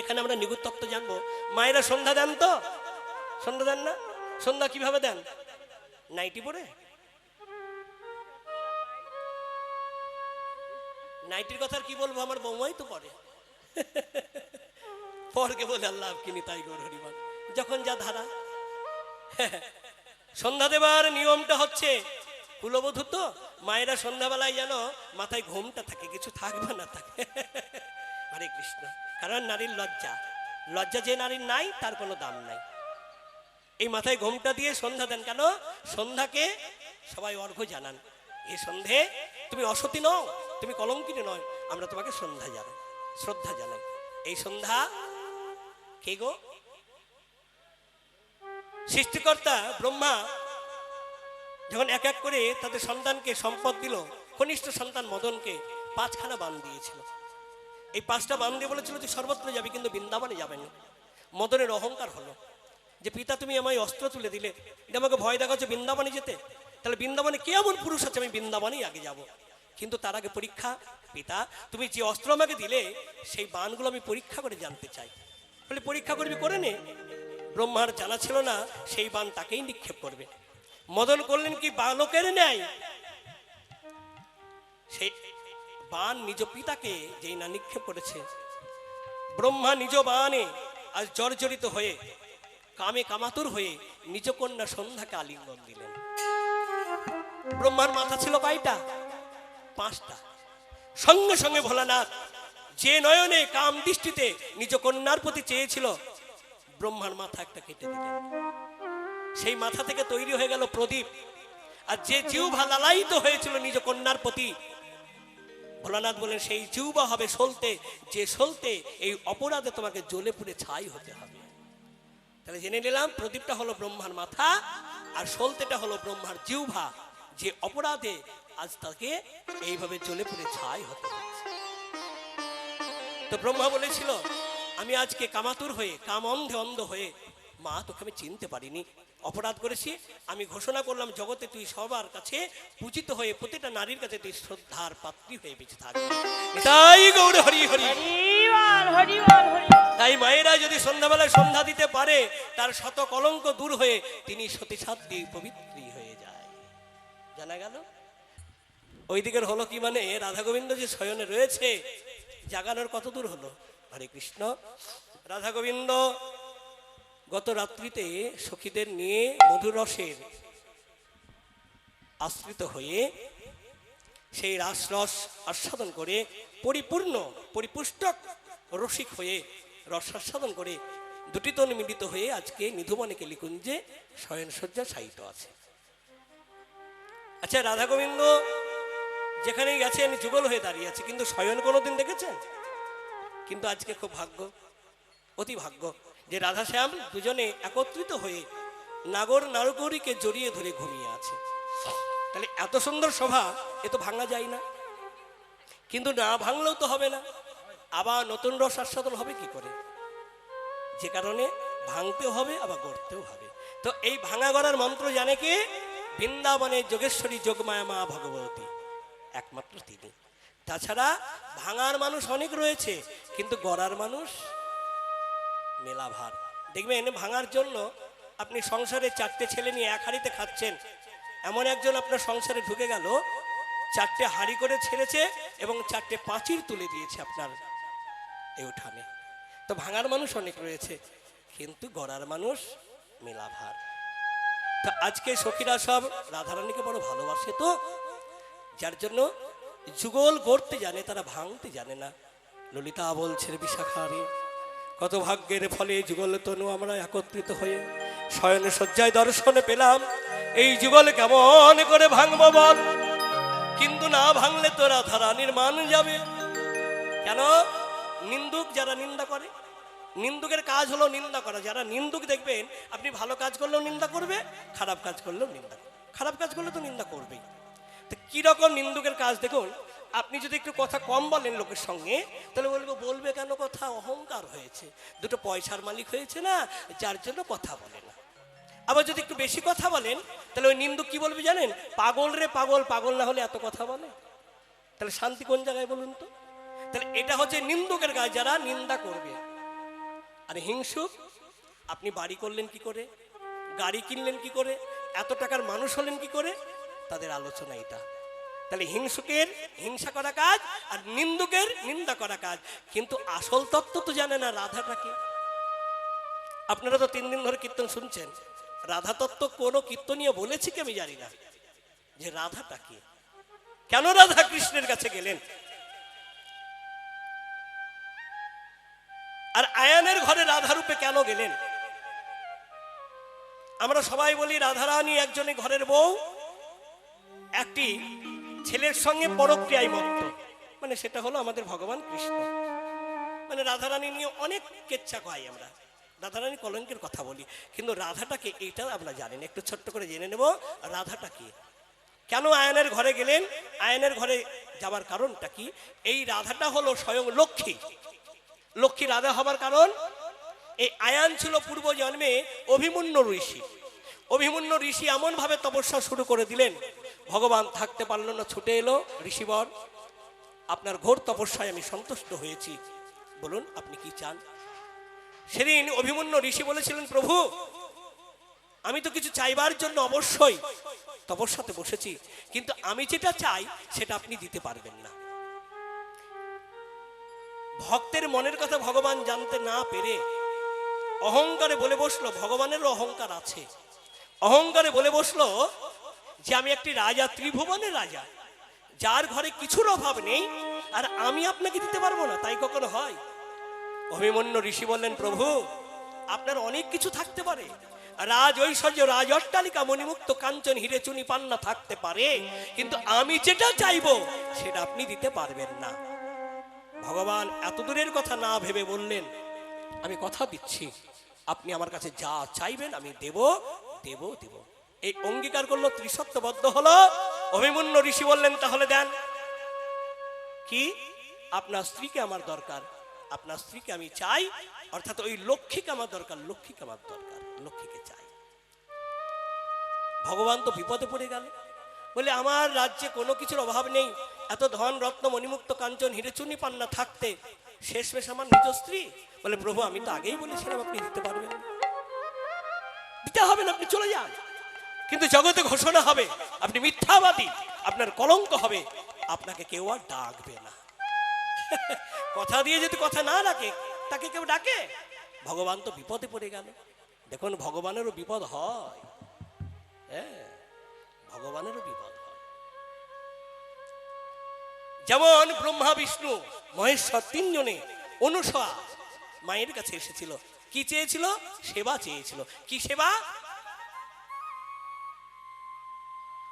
এখানে আমরা নিগুড় তত্ত্ব জানবো। মায়েরা সন্ধ্যা দেন তো? সন্ধ্যা দেন না? সন্ধ্যা কিভাবে দেন? নাইটি পরে? নাইটির কথা আর কি বলবো, আমার বৌমাই তো পরে। পরকে বলে আল্লাহ কিনি তাই গৌর হরিবল, যখন যা ধারা। সন্ধ্যা দেবার নিয়মটা হচ্ছে, কুলবধূ তো মায়েরা সন্ধ্যাবেলায় যেন মাথায় ঘোমটা থাকে, কিছু থাকবে না থাকে। হরে কৃষ্ণ। কারণ নারীর লজ্জা, লজ্জা যে নারীর নাই তার কোনো দাম নাই। এই মাথায় ঘোমটা দিয়ে সন্ধ্যা দেন কেন? সন্ধ্যাকে সবাই অর্ঘ্য জানান, এ সন্ধে তুমি অসতী নও, তুমি কলঙ্কিনী নয়, আমরা তোমাকে সন্ধ্যা জানাই, শ্রদ্ধা জানাই। এই সন্ধ্যা কে গো? সৃষ্টিকর্তা ব্রহ্মা যখন এক এক করে তাদের সন্তানকে সম্পদ দিল, কনিষ্ঠ সন্তান মদনকে 5খানা বান দিয়েছিল। এই 5টা বান দিয়ে বলেছিল যে সর্বত্র যাবে, কিন্তু বৃন্দাবনে যাবে না। মদনের অহংকার হলো যে পিতা তুমি আমায় অস্ত্র তুলে দিলে, এটা আমাকে ভয় দেখাচ্ছে বৃন্দাবনে যেতে, তাহলে বৃন্দাবনে কে এমন পুরুষ আছে আমি বৃন্দাবনেই আগে যাব। কিন্তু তার আগে পরীক্ষা, পিতা তুমি যে অস্ত্র আমাকে দিলে সেই বানগুলো আমি পরীক্ষা করে জানতে চাই। বলে পরীক্ষা করবি, করে নে। ব্রহ্মার জানা ছিল না সেই বান তাকেই নিক্ষেপ করবে। মদন করলেন কি বালকের ন্যায়, সেই বান নিজ পিতাকে যেই না নিক্ষেপ করেছে, ব্রহ্মা নিজ বানে আজ জর্জরিত হয়ে কামে কামাতুর হয়ে নিজ কন্যা সন্ধ্যাকে আলিঙ্গন দিলেন। ব্রহ্মার মাথা ছিল কয়টা? 5টা। সঙ্গে সঙ্গে ভোলানাথ যে নয়নে কাম দৃষ্টিতে নিজ কন্যার প্রতি চেয়েছিল, ব্রহ্মার মাথা একটা কেটে দিলেন। সেই মাথা থেকে তৈরি হয়ে গেল প্রদীপ। আর যে জিহ্বা লালায়িত হয়েছিল নিজ কন্যার প্রতি, ভোলানাথ বলেন সেই জিহ্বা হবে সলতে, যে সলতে এই অপরাধে তোমাকে জ্বলে পুড়ে ছাই হতে হবে। তাহলে জেনে নিলাম প্রদীপটা হলো ব্রহ্মার মাথা, আর সলতেটা হলো ব্রহ্মার জিহ্বা, যে অপরাধে আজ তাকে এইভাবে জ্বলে পুড়ে ছাই হতে হচ্ছে। তো ব্রহ্মা বলেছিল আমি আজকে কামাতুর হয়ে, কাম অন্ধে অন্ধ হয়ে, মা তোকে আমি চিনতে পারিনি, অপরাধ করেছি। আমি ঘোষণা করলাম জগতে তুই সবার কাছে পূজিত হয়ে, প্রতিটা নারীর কাছে তুই শ্রদ্ধার পাত্রী হয়ে বেঁচে থাকবি। তাই গৌর হরি হরি। তাই মায়েরা যদি সন্ধ্যাবেলায় সন্ধ্যা দিতে পারে, তার শত কলঙ্ক দূর হয়ে তিনি সতী সাধ্বী পবিত্রী হয়ে যায়। জানা গেল। ওই দিকের হলো কি, মানে রাধা গোবিন্দ যে শয়নে রয়েছে, জাগানোর কত দূর হলো। হরে কৃষ্ণ। রাধা গোবিন্দ গত রাত্রিতে সখীদের নিয়ে মধুর রসের আশ্রিত হয়ে সেই রাসরস আস্বাদন করে পরিপূর্ণ পরিপুষ্টক রসিক হয়ে রসাস্বাদন করে দুটি তন মিলিত হয়ে আজকে নিধুবনে কেলিকুঞ্জে শয়নসজ্জা শায়িত আছে। আচ্ছা, রাধা গোবিন্দ যেখানেই গেছেন যুগল হয়ে দাঁড়িয়ে আছে, কিন্তু শয়ন কোনোদিন দেখেছেন? কিন্তু আজকে খুব ভাগ্য, অতি ভাগ্য যে রাধা শ্যাম দুজনে একত্রিত হয়ে নাগর নারকরীকে জড়িয়ে ধরে ঘুমিয়ে আছে। তাহলে এত সুন্দর শোভা এ তো ভাঙা যায় না, কিন্তু না ভাঙলেও তো হবে না, আবার নতুন রস আস্বাদন হবে কি করে? যে কারণে ভাঙতেও হবে, আবার গড়তেও হবে। তো এই ভাঙা গড়ার মন্ত্র জানে কে? বৃন্দাবনে যোগেশ্বরী যোগমায়া মা ভগবতী, একমাত্র তিনি। তাছাড়া ভাঙার মানুষ অনেক রয়েছে, কিন্তু গড়ার মানুষ মেলা ভার। দেখবেন ভাঙার জন্য আপনি সংসারে 4টে ছেলে নিয়ে এক হাঁড়িতে খাচ্ছেন, এমন একজন আপনার সংসারে ঢুকে গেল, 4টে হাঁড়ি করে ছেড়েছে এবং 4টে পাঁচির তুলে দিয়েছে আপনার এই উঠানে। তো ভাঙার মানুষ অনেক রয়েছে, কিন্তু গড়ার মানুষ মেলা ভার। তো আজকে সখীরা সব রাধারানীকে বড় ভালোবাসে, তো যার জন্য যুগল গড়তে জানে, তারা ভাঙতে জানে না। ললিতা বলছে বিশাখারে, কত ভাগ্যের ফলে যুগল তনু আমরা একত্রিত হয়ে শয়ন শয্যায় দর্শনে পেলাম। এই যুগল কেমন করে ভাঙবো বল, কিন্তু না ভাঙলে তো রাধারানীর মান যাবে। কেন? নিন্দুক যারা নিন্দা করে, নিন্দুকের কাজ হলো নিন্দা করা। যারা নিন্দুক দেখবেন আপনি ভালো কাজ করলেও নিন্দা করবে, খারাপ কাজ করলেও নিন্দা করবে, খারাপ কাজ করলে তো নিন্দা করবেই। তো কিরকম নিন্দুকের কাজ দেখুন, আপনি যদি একটু কথা কম বলেন লোকের সঙ্গে, তাহলে বলবে কেন কথা অহংকার হয়েছে, দুটো পয়সার মালিক হয়েছে না, যার জন্য কথা বলে না। আবার যদি একটু বেশি কথা বলেন, তাহলে ওই নিন্দুক কি বলবে জানেন? পাগল রে পাগল, পাগল না হলে এত কথা বলে। তাহলে শান্তি কোন জায়গায় বলুন তো? তাহলে এটা হচ্ছে নিন্দুকের কাজ, যারা নিন্দা করবে। আর হিংসুক, আপনি বাড়ি করলেন কি করে, গাড়ি কিনলেন কি করে, এত টাকার মানুষ হলেন কি করে, তাদের আলোচনা এটা। তাহলে হিংসুকের হিংসা করা কাজ, আর নিন্দুকের নিন্দা করা কাজ। কিন্তু আসল তত্ত্ব তো জানে না রাধাটাকে। আপনারা তো 3 দিন ধরে কীর্তন শুনছেন, রাধা তত্ত্ব কোনো কীর্তনীয় বলেছি কি আমি জানি না, যে রাধাটা কি, কেন রাধা কৃষ্ণের কাছে গেলেন। আর আয়ানের ঘরে রাধারূপে কেন গেলেন। আমরা সবাই বলি রাধারানী একজনের ঘরের বউ, একটি ছেলের সঙ্গে পরক্রিয়ায় মত্ত, মানে সেটা হলো আমাদের ভগবান কৃষ্ণ। মানে রাধারানী নিয়ে অনেক কেচ্ছা কয় আমরা, রাধারানী কলঙ্কের কথা বলি, কিন্তু রাধাটাকে এইটা আমরা জানি না। একটু ছোট্ট করে জেনে নেব রাধাটা কি, কেন আয়নের ঘরে গেলেন, আয়নের ঘরে যাবার কারণটা কি। এই রাধাটা হলো স্বয়ং লক্ষ্মী। লক্ষ্মী রাধা হবার কারণ, এই আয়ান ছিল পূর্ব জন্মে অভিমন্যু ঋষি। অভিমন্যু ঋষি এমন ভাবে তপস্যা শুরু করে দিলেন, ভগবান থাকতে পারলো না, ছুটে এলো ঋষিবর, আপনার ঘোর তপস্যায় আমি সন্তুষ্ট হয়েছি, বলুন আপনি কি চান। সেদিন অভিমন্যু ঋষি বলেছিলেন, প্রভু আমি তো কিছু চাইবার জন্য অবশ্যই তপস্যাতে বসেছি, কিন্তু আমি যেটা চাই সেটা আপনি দিতে পারবেন না। ভক্তের মনের কথা ভগবান জানতে না পেরে অহংকারে বলে বসলো, ভগবানেরও অহংকার আছে, অহংকারে বলে বসলো যে আমি একটি রাজা, ত্রিভুবনের রাজা, যার ঘরে কিছুর অভাব নেই, আর আমি আপনাকে দিতে পারবো না, তাই কখনো হয়। অভিমন্যু ঋষি বললেন, প্রভু আপনার অনেক কিছু থাকতে পারে, রাজ ঐশ্বর্য, রাজ অট্টালিকা, মণিমুক্ত কাঞ্চন, হিরে চুনি পান্না থাকতে পারে, কিন্তু আমি যেটা চাইবো সেটা আপনি দিতে পারবেন না। ভগবান এত দূরের কথা না ভেবে বললেন, আমি কথা দিচ্ছি আপনি আমার কাছে যা চাইবেন আমি দেব দেব দেব। এই অঙ্গীকার করলো, ত্রিসত্যবদ্ধ হলো। অভিমন্যু ঋষি বললেন, তাহলে দেন কি, আপনার স্ত্রীকে আমার দরকার, আপনার স্ত্রীকে আমি চাই, অর্থাৎ ওই লক্ষ্মীকে আমার দরকার, লক্ষ্মীকে আমার দরকার, লক্ষ্মীকে চাই। ভগবান তো বিপদে পড়ে গেল, বলে আমার রাজ্যে কোনো কিছুর অভাব নেই, এত ধন রত্ন মণিমুক্ত কাঞ্চন হিরে চুনি পান্না থাকতে শেষমেশ আমার নিজ স্ত্রী। বলে, প্রভু আমি তো আগেই বলেছিলাম আপনি দিতে পারবেন, দিতে হবে না, আপনি চলে যান, কিন্তু জগতে ঘোষণা হবে আপনি মিথ্যাবাদী, আপনার কলঙ্ক হবে, আপনাকে কেউ আর ডাকবে না। কথা দিয়ে যদি কথা না রাখে, তাকে কেউ ডাকে। ভগবান তো বিপদে পড়ে গেল। দেখুন ভগবানেরও বিপদ হয়, হ্যাঁ ভগবানেরও বিপদ হয়। যেমন ব্রহ্মা বিষ্ণু মহেশ্বর 3 জনে অনুসয়া মায়ের কাছে এসেছিল, কি চেয়েছিল, সেবা চেয়েছিল। কি সেবা,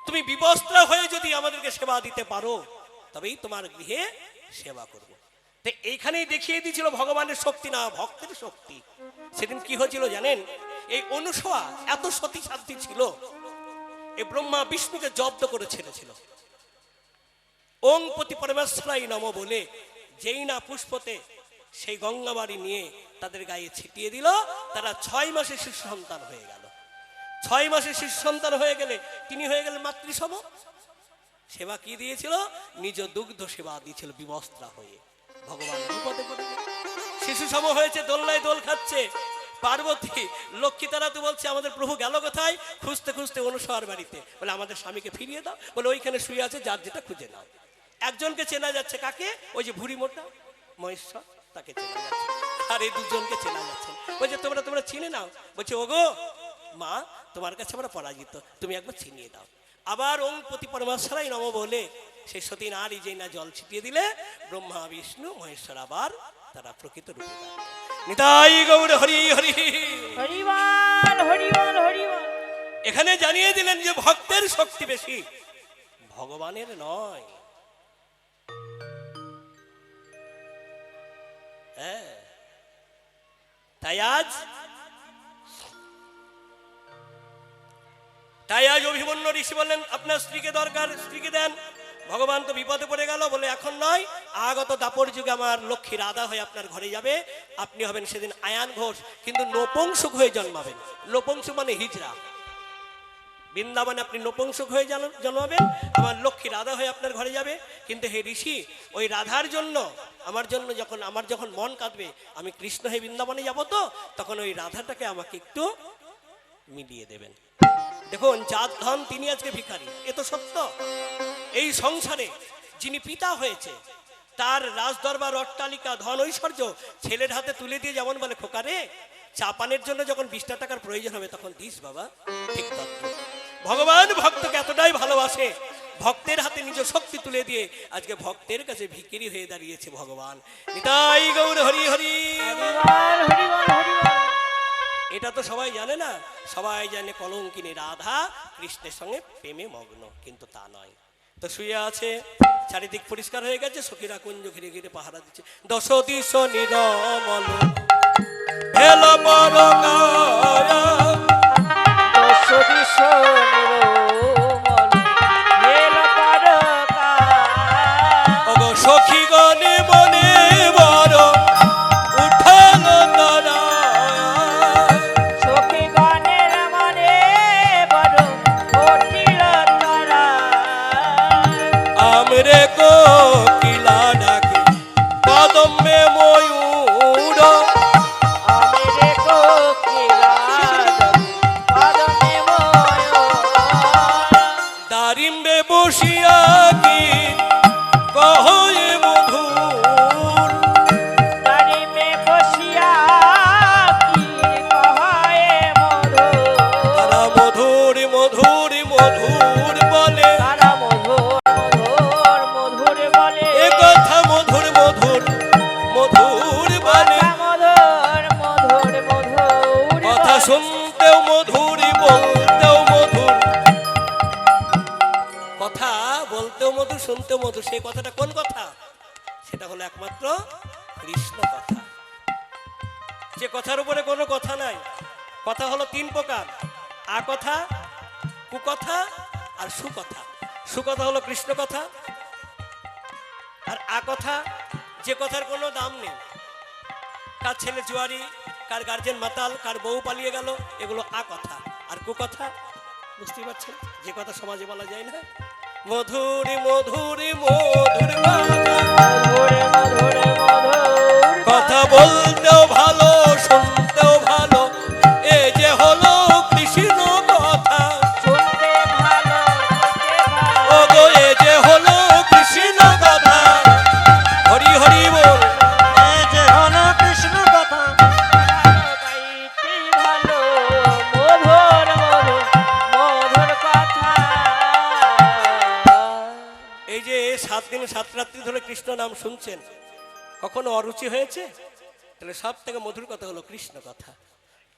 তুমি বিবস্ত্র হয়ে যদি আমাদেরকে সেবা দিতে পারো তবেই তোমার গৃহে সেবা করব। তো এইখানেই দেখিয়ে দিয়েছিল ভগবানের শক্তি না ভক্তের শক্তি। সেদিন কি হয়েছিল জানেন, এই অনুসয়া এত সতী সাধ্বী ছিল, এই ব্রহ্মা বিষ্ণুকে জব্দ করে ছেড়েছিল। ওং পতি পরমেশ্বরাই নম বলে যেই না পুষ্পতে সেই গঙ্গাবাড়ি নিয়ে তাদের গায়ে ছিটিয়ে দিল, তারা 6 মাসে শিশু সন্তান হয়ে গেল। 6 মাসে শিশু সন্তান হয়ে গেলে তিনি হয়ে গেলেন মাতৃসম। সেবা কি দিয়েছিল, নিজ দুগ্ধ সেবা দিয়েছিল বিবস্ত্রা হয়ে। ভগবান বিপদে পড়ে গেল, শিশু সম হয়েছে, দোলনায় দোল খাচ্ছে। পার্বতী লক্ষ্মী তারা তো বলছে, আমাদের প্রভু গেল কোথায়, খুঁজতে খুঁজতে অনুসয়ার বাড়িতে। বলে, আমাদের স্বামীকে ফিরিয়ে দাও। বলে, ওইখানে শুয়ে আছে, যার যেটা খুঁজে নাও। একজনকে চেনা যাচ্ছে, কাকে, ওই যে ভুড়ি মোটা মহেশ্বর, তাকে চেনা যাচ্ছে। আর এই 2 জনকে চেনা যাচ্ছে। বলছে, তোমরা চিনে নাও। বলছে, ওগো মা, তোমার কাছে আমরা পরাজিত, তুমি একবার চিনিয়ে দাও। আবার ওং পতি পরমেশ্বরাই নম বলে সেই সতী নারী যেই না জল ছিটিয়ে দিলে, ব্রহ্মা বিষ্ণু মহেশ্বর আবার তারা প্রকৃত রূপে দাঁড়ায়। নিতাই গৌর হরি হরি হরিবল হরিবল হরিবল। এখানে জানিয়ে দিলেন যে ভক্তের শক্তি বেশি, ভগবানের নয়। হ্যাঁ, তাই আজ অভিমন্যু ঋষি বললেন, আপনার স্ত্রীকে দরকার, স্ত্রীকে দেন। ভগবান তো বিপদে পড়ে গেল, বলে এখন নয়, আগত দাপর যুগে আমার লক্ষ্মী রাধা হয়ে আপনার ঘরে যাবে, আপনি হবেন সেদিন আয়ান ঘোষ, কিন্তু নপুংসক হয়ে জন্মাবেন। নপুংসক মানে হিজড়া। বৃন্দাবনে আপনি নপুংসক হয়ে জন্মাবেন, আমার লক্ষ্মী রাধা হয়ে আপনার ঘরে যাবে। কিন্তু হে ঋষি, ওই রাধার জন্য আমার যখন মন কাঁদবে, আমি কৃষ্ণ হয়ে বৃন্দাবনে যাব, তো তখন ওই রাধাটাকে আমাকে একটু মিলিয়ে দেবেন। দেখুন, যার ধন তিনি আজকে ভিখারি, এ তো সত্য। এই সংসারে যিনি পিতা হয়েছে, তার রাজদরবার, অট্টালিকা, ধন ঐশ্বর্য ছেলের হাতে তুলে দিয়ে যেমন বলে, খোকারে চা পানের জন্য যখন 20টা টাকার প্রয়োজন হবে তখন দিস বাবা, ঠিক তত্ত্ব। ভগবান ভক্তকে এতটাই ভালোবাসে, ভক্তের হাতে নিজ শক্তি তুলে দিয়ে আজকে ভক্তের কাছে ভিখারি হয়ে দাঁড়িয়েছে ভগবান। নিতাই গৌর হরি হরি। এটা তো সবাই জানে না, সবাই জানে কলঙ্কিনী রাধা কৃষ্ণের সঙ্গে প্রেমে মগ্ন, কিন্তু তা নয়। তো শুয়ে আছে, চারিদিক পরিষ্কার হয়ে গেছে, সখীরা কুঞ্জ ঘিরে ঘিরে পাহারা দিচ্ছে। 10 দিশ নিরমল হেল পরকায়া, 10 দিশ নিরমল হেল পরকায়া। ওগো সখীগণে মনে বড় উঠাল তারা, সখীগণের মনে বড় উঠিল তারা। আমরে কোকিলা ডাকে কদমে ময়ূর, আমরে কোকিলা কদমে ময়ূর। দারিম্বে বসিয়া কি কহে মধুর, দারিমে বসিয়া কি কহে মধুর। তারা মধুর মধুর মধুর বলে, তারা মধুর মধুর মধুর বলে। এ কথা মধুর মধুর মধুর বলে, মধুর মধুর মধুর কথা শুনতেও মধুর, বলতেও মধুর, কথা বলতেও মধুর, শুনতেও মধুর। সেই কথাটা কোন কথা? সেটা হলো একমাত্র কৃষ্ণ কথা। যে কথার উপরে কোনো কথা নাই। কথা হলো 3 প্রকার: আ কথা, কুকথা আর সুকথা। সুকথা হলো কৃষ্ণ কথা, আর আ কথা যে কথার কোনো দাম নেই। কার ছেলে জুয়ারি, কার গার্জেন মাতাল, কার বউ পালিয়ে গেল, এগুলো আ কথা। আর কুকথা বুঝতেই পারছেন, যে কথা সমাজে বলা যায় না। মধুর মধুর মধুর মধুর মধুর মধুর কথা বলতেও ভালো, শুনতেও ভালো, এ যে হলো কৃষ্ণ কথা। শুনতে ভালো শুনতে ভালো। ও গো, এ যে হলো কৃষ্ণ কথা। হরি হরি বল। এ যে হলো কৃষ্ণ কথা। গাইতে ভালো মধুর মধুর মধুর কথা। এই যে 7 দিন 7 রাত্রি ধরে কৃষ্ণ নাম শুনছেন, কখনো অরুচি হয়েছে? তাহলে সব থেকে মধুর কথা হলো কৃষ্ণ কথা।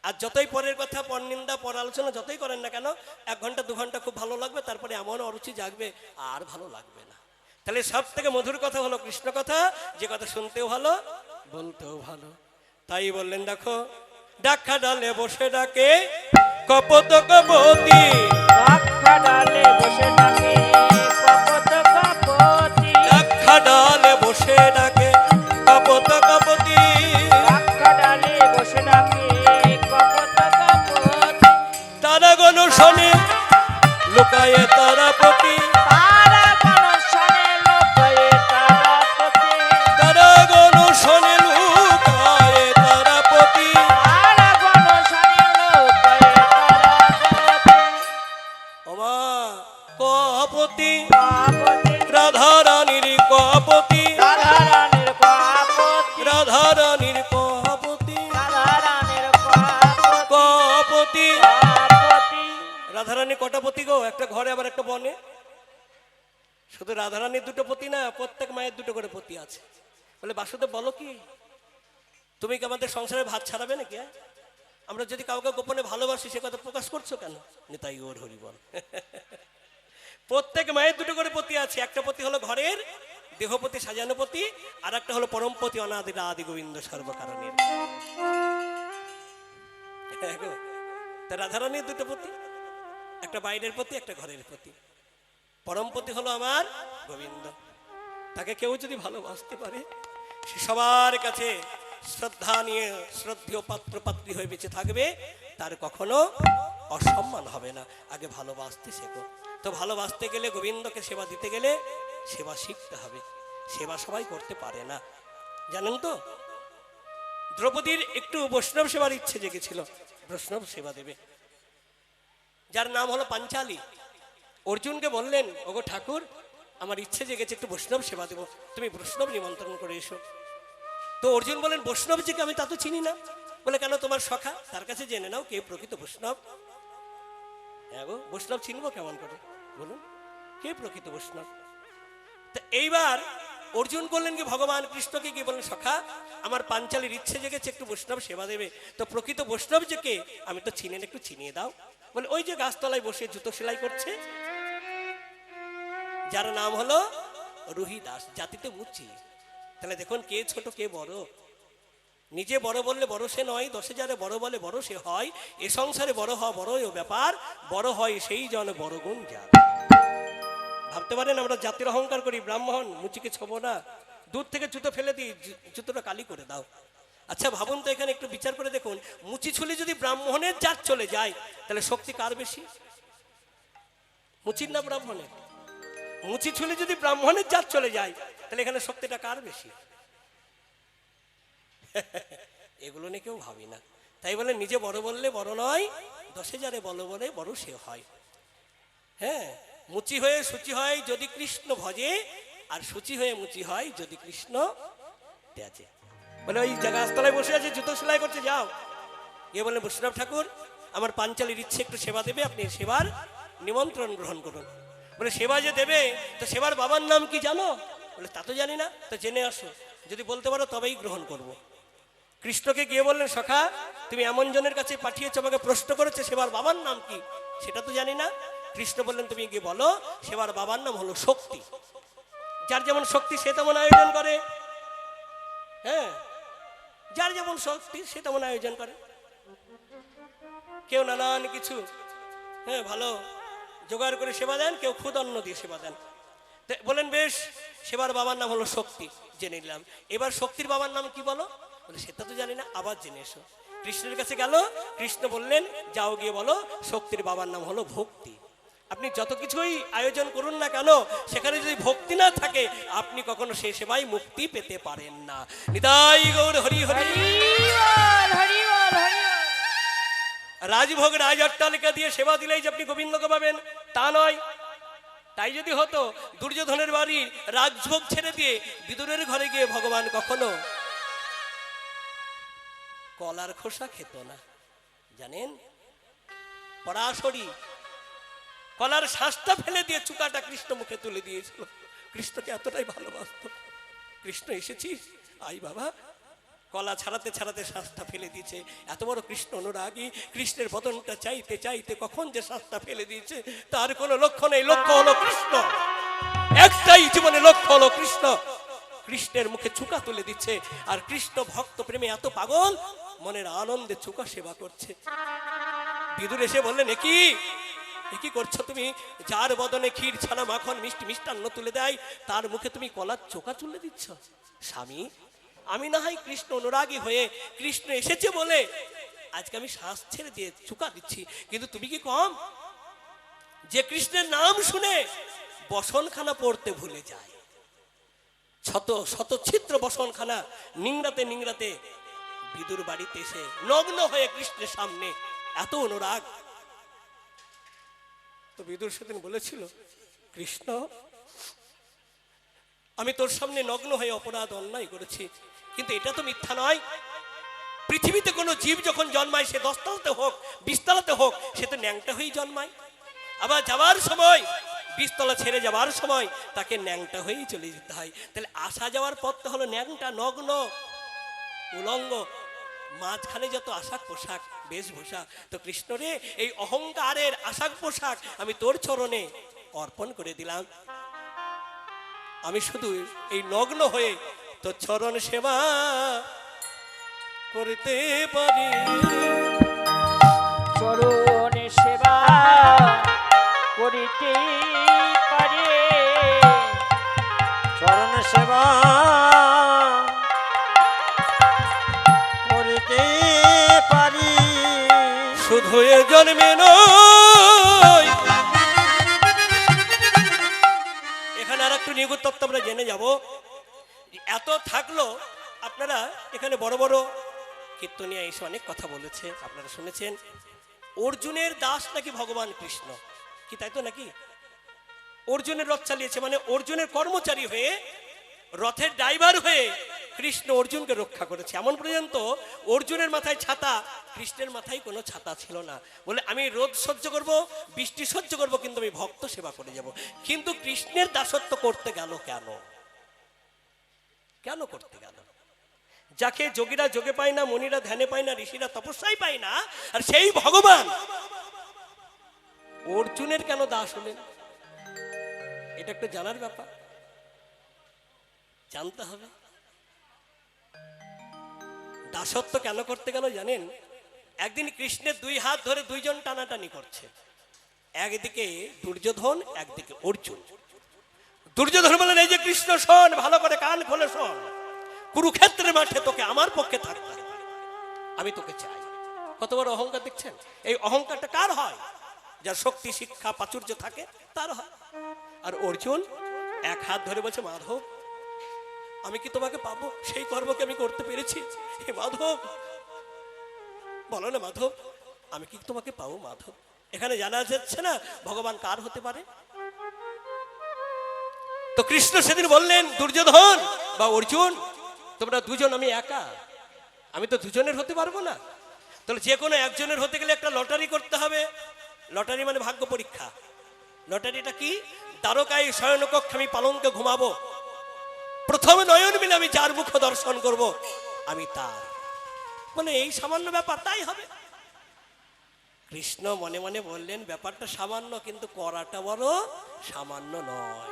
আর যতই পরের কথা, পর নিন্দা, পর আলোচনা যতই করেন না কেন, 1 ঘন্টা 2 ঘন্টা খুব ভালো লাগবে, তারপরে এমন অরুচি জাগবে আর ভালো লাগবে না। তাহলে সব থেকে মধুর কথা হলো কৃষ্ণ কথা, যে কথা শুনতেও ভালো, বলতেও ভালো। তাই বললেন, দেখো ডাকা ডালে বসে ডাকে কপত কপতি, রাখা ডালে বসে থাকে কপত কপতি। ডাকা ডালে বসে ডাকে কপত কপতি, রাখা ডালে বসে থাকে কপত কপতি। তারা গণ শোনে লুকায়ে তারাপতি, তারা গণশনে লোকায়ে তারাপতি। তারা গণ শোনে লুকায়ে তারাপতি। তারা গণশনে লোকায়ে তারাপতি। ওমা কপতি, কপতি রাধারানীর কপতি, রাধারানীর কপতি। রাধারানীর কপতি, রাধারানীর কপতি। কপতি। কপতি। রাধারানী কটা পতি গো? একটা ঘরে আবার একটা বনে। শুধু রাধারানীর 2টো পতি না, প্রত্যেক মায়ের 2টো করে পতি আছে। বলে বাসুদেব বলো কি, তুমি কি আমাদের সংসারে ভাত ছাড়াবে নাকি? আমরা যদি কাউকে গোপনে ভালোবাসি, সে কথা প্রকাশ করছো কেন? নিতাই গৌর হরি বল। প্রত্যেক মায়ের 2টো করে পতি আছে। একটা পতি হলো ঘরের দেহপতি, সাজানো পতি, আর একটা হলো পরমপতি, অনাদি আদি গোবিন্দ সর্বকারণের। তা রাধারানীর 2টো পতি, একটা বাইরের পতি, একটা ঘরের পতি। পরমপতি হলো আমার গোবিন্দ। তাকে কেউ যদি ভালোবাসতে পারে, সে সবার কাছে শ্রদ্ধা নিয়ে শ্রদ্ধেয় পাত্র পাত্রী হয়ে বেঁচে থাকবে, তার কখনো অসম্মান হবে না। আগে ভালোবাসতে শেখো। তো ভালোবাসতে গেলে, গোবিন্দকে সেবা দিতে গেলে সেবা শিখতে হবে। সেবা সবাই করতে পারে না, জানেন তো। দ্রৌপদীর একটু বৈষ্ণব সেবার ইচ্ছে জেগেছিল, বৈষ্ণব সেবা দেবে, যার নাম হলো পাঞ্চালী। অর্জুনকে বললেন, ওগো ঠাকুর, আমার ইচ্ছে জেগেছে একটু বৈষ্ণব সেবা দেবো, তুমি বৈষ্ণব নিমন্ত্রণ করে এসো। তো অর্জুন বলেন, বৈষ্ণবজিকে আমি তা তো চিনি না। বলে, কেন, তোমার সখা, তার কাছে জেনে নাও কে প্রকৃত বৈষ্ণব। হ্যাঁ গো, বৈষ্ণব চিনবো কেমন করে, বলুন, কে প্রকৃত বৈষ্ণব। তা এইবার অর্জুন বললেন কি, ভগবান কৃষ্ণকে কি বললেন, সখা, আমার পাঞ্চালীর ইচ্ছে জেগেছে একটু বৈষ্ণব সেবা দেবে, তো প্রকৃত বৈষ্ণব যে কে আমি তো চিনি না, একটু চিনিয়ে দাও। বলে, ওই যে গাছতলায় বসে জুতো সেলাই করছে, যার নাম হলো রুহিদাস, জাতিতে মুচি। তাহলে দেখুন কে ছোট কে বড়। নিজে বড় বললে বড় সে নয়, দশে যারে বড় বলে বড় সে হয়। এ সংসারে বড় হওয়া বড়ই ব্যাপার, বড় হয় সেই জন বড় গুণ যার। ভাবতে পারেন আমরা জাতির অহংকার করি, ব্রাহ্মণ মুচিকে ছোবো না, দূর থেকে জুতো ফেলে দিই, জুতোটা কালি করে দাও। আচ্ছা ভাবুন তো, এখানে একটু বিচার করে দেখুন, মুচি ছুলি যদি ব্রাহ্মণের জাত চলে যায়, তাহলে শক্তি কার বেশি, মুচির না ব্রাহ্মণের? মুচি ছুলি যদি ব্রাহ্মণের জাত চলে যায়, তাহলে এখানে শক্তিটা কার বেশি? এগুলো নিয়ে কেউ ভাবি না। তাই বলে নিজে বড় বললে বড় নয়, দশে যারে বলো বলে বড় সে হয়। হ্যাঁ, মুচি হয়ে সূচি হয় যদি কৃষ্ণ ভজে, আর সূচি হয়ে মুচি হয় যদি কৃষ্ণ ত্যাজে। বলে, ওই গাছতলায় বসে আছে জুতো সেলাই করছে, যাও গিয়ে বলে, বৈষ্ণব ঠাকুর, আমার পাঞ্চালীর ইচ্ছে একটু সেবা দেবে, আপনি সেবার নিমন্ত্রণ গ্রহণ করুন। বলে, সেবা যে দেবে, তো সেবার বাবার নাম কি জানো? বলে, তা তো জানি না। তো জেনে আসো, যদি বলতে পারো তবেই গ্রহণ করব। কৃষ্ণকে গিয়ে বললেন, সখা, তুমি এমন জনের কাছে পাঠিয়েছো, আমাকে প্রশ্ন করেছে সেবার বাবার নাম কি, সেটা তো জানি না। কৃষ্ণ বললেন, তুমি গিয়ে বলো সেবার বাবার নাম হলো শক্তি। যার যেমন শক্তি সে তেমন আয়োজন করে। হ্যাঁ, যার যেমন শক্তি সে তেমন আয়োজন করে। কেউ নানান কিছু, হ্যাঁ, ভালো জোগাড় করে সেবা দেন, কেউ খুদ অন্ন দিয়ে সেবা দেন। বলেন, বেশ, সেবার বাবার নাম হলো শক্তি, জেনে নিলাম। এবার শক্তির বাবার নাম কি বলো? বলে, সেটা তো জানি না, আবার জেনে এসো। কৃষ্ণের কাছে গেল, কৃষ্ণ বললেন, যাও গিয়ে বলো শক্তির বাবার নাম হলো ভক্তি। আপনি যত কিছুই আয়োজন করুন না কেন, সেখানে যদি ভক্তি না থাকে, আপনি কখনো সেই সেবায় মুক্তি পেতে পারেন না। নিতাই গৌর হরি হরি। রাজভোগ রাজ অট্টালিকা দিয়ে সেবা দিলেই যে আপনি গোবিন্দকে পাবেন তা নয়। তাই যদি হতো, দুর্যোধনের বাড়ির রাজভোগ ছেড়ে দিয়ে বিদুরের ঘরে গিয়ে ভগবান কখনো কলার খোসা খেত না, জানেন। পরাশরী কলার শ্বাসটা ফেলে দিয়ে চুকাটা কৃষ্ণ মুখে তুলে দিয়েছিল। কৃষ্ণকে এতটাই ভালোবাসত। কৃষ্ণ এসেছিস, আই বাবা। কলা ছাড়াতে ছাড়াতে শ্বাসটা ফেলে দিয়েছে। এত বড় কৃষ্ণ অনুরাগী, কৃষ্ণের বদনটা চাইতে চাইতে কখন যে শ্বাসটা ফেলে দিয়েছে তার কোনো লক্ষ্য নেই। লক্ষ্য হলো কৃষ্ণ, একটাই জীবনে লক্ষ্য হলো কৃষ্ণ। কৃষ্ণের মুখে চুকা তুলে দিচ্ছে। আর কৃষ্ণ ভক্ত প্রেমে এত পাগল, মনের আনন্দে চুকা সেবা করছে। বিদুর এসে বললেন, কি করছো তুমি? যার বদনে ক্ষীর ছানা মাখন মিষ্টি মিষ্টান্ন তুলে দেয়, তার মুখে তুমি কলার চোকা তুলে দিচ্ছ। স্বামী, আমি না হয় কৃষ্ণ অনুরাগী হয়ে কৃষ্ণ এসেছে বলে আজকে আমি শ্বাস ছেড়ে দিয়ে চুকা দিচ্ছি, কিন্তু তুমি কি কম? যে কৃষ্ণের নাম শুনে বসনখানা পড়তে ভুলে যায়, শত শত ছিদ্র বসনখানা নিংড়াতে নিংড়াতে বিদুর বাড়িতে এসে নগ্ন হয়ে কৃষ্ণের সামনে, এত অনুরাগ। তো বিদুর সেদিন বলেছিল, কৃষ্ণ, আমি তোর সামনে নগ্ন হয়ে অপরাধ অন্যায় করেছি, কিন্তু এটা তো মিথ্যা নয়। পৃথিবীতে কোনো জীব যখন জন্মায়, সে 10 তলাতে হোক 20 তলাতে হোক, সে তো ন্যাংটা হয়েই জন্মায়। আবার যাবার সময় 20 তলা ছেড়ে যাবার সময় তাকে ন্যাংটা হয়েই চলে যেতে হয়। তাহলে আসা যাওয়ার পথটা হলো ন্যাংটা, নগ্ন, উলঙ্গ, মাঝখানে যত আশাক পোশাক বেশভূষা। তো কৃষ্ণ রে, এই অহংকারের আশাক পোশাক আমি তোর চরণে অর্পণ করে দিলাম। আমি শুধু এই নগ্ন হয়ে তোর চরণ সেবা করতে পারি। চরণ সেবা করিতে পারি, চরণ সেবা হয়ে জন্মে নয়। এখানে আর একটু নিগুড় তত্ত্ব আমরা জেনে যাব। এত থাকলো, আপনারা এখানে বড় বড় কীর্তনিয়া এসে অনেক কথা বলেছে, আপনারা শুনেছেন। অর্জুনের দাস নাকি ভগবান কৃষ্ণ, কি তাই তো নাকি? অর্জুনের রথ চালিয়েছে, মানে অর্জুনের কর্মচারী হয়ে, রথের ড্রাইভার হয়ে কৃষ্ণ অর্জুনকে রক্ষা করেছে। এমন পর্যন্ত অর্জুনের মাথায় ছাতা, কৃষ্ণের মাথায় কোনো ছাতা ছিল না। বলে আমি রোদ সহ্য করব, বৃষ্টি সহ্য করব, কিন্তু আমি ভক্ত সেবা করে যাব। কিন্তু কৃষ্ণের দাসত্ব করতে গেল কেন? কেন করতে গেল? যাকে যোগীরা যোগে পায় না, মুনিরা ধ্যানে পায় না, ঋষিরা তপস্যায় পায় না, আর সেই ভগবান অর্জুনের কেন দাস হলেন? এটা একটা জানার ব্যাপার, জানতে হবে। দাসত্ব কেন করতে গেল জানেন? একদিন কৃষ্ণের দুই হাত ধরে দুইজন টানাটানি করছে, একদিকে দুর্যোধন, একদিকে অর্জুন। দুর্যোধন বলেন, এই যে কৃষ্ণ শোন, ভালো করে কান খোলে শোন, কুরুক্ষেত্রের মাঠে তোকে আমার পক্ষে থাকতে হবে, আমি তোকে চাই। কত বড় অহংকার দেখছেন? এই অহংকারটা কার হয়? যার শক্তি, শিক্ষা, প্রাচুর্য থাকে তার হয়। আর অর্জুন এক হাত ধরে বলছে, মাধব আমি কি তোমাকে পাবো? সেই কর্মকে আমি করতে পেরেছি। হে মাধব, বলো না মাধব, আমি কি তোমাকে পাবো মাধব? এখানে জানা যাচ্ছে না ভগবান কার হতে পারে। তো কৃষ্ণ সেদিন বললেন, দুর্যোধন বা অর্জুন, তোমরা দুজন, আমি একা, আমি তো দুজনের হতে পারবো না। তাহলে যে কোনো একজনের হতে গেলে একটা লটারি করতে হবে। লটারি মানে ভাগ্য পরীক্ষা। লটারিটা কি? দ্বারকায় শয়নকক্ষে আমি পালঙ্কে ঘুমাবো, প্রথম নয়ন মিলে আমি যার মুখ দর্শন করব, আমি তার। মানে এই সামান্য ব্যাপার, তাই হবে। কৃষ্ণ মনে মনে বললেন, ব্যাপারটা সামান্য, কিন্তু করাটা বড় সামান্য নয়।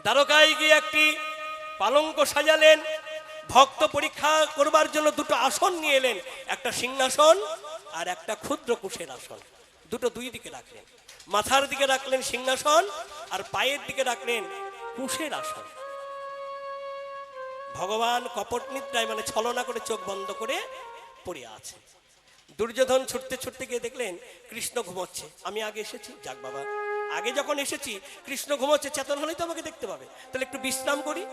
দ্বারকায় গিয়ে একটি পালঙ্ক সাজালেন, ভক্ত পরীক্ষা করবার জন্য দুটো আসন নিয়ে এলেন, একটা সিংহাসন আর একটা ক্ষুদ্র কুশের আসন। দুটো দুই দিকে রাখলেন, মাথার দিকে রাখলেন সিংহাসন, আর পায়ের দিকে রাখলেন কুশের আসন। ভগবান কপট নিদ্রায়, মানে ছলনা করে চোখ বন্ধ করে পড়ে আছে। দুর্যোধন ছুটতে ছুটতে গিয়ে দেখলেন কৃষ্ণ ঘুমোচ্ছে। আমি আগে এসেছি, যাক বাবা, আগে যখন এসেছি কৃষ্ণ ঘুমোচ্ছে, চেতন হলেই তো আমাকে দেখতে পাবে, তাহলে একটু বিশ্রাম করি।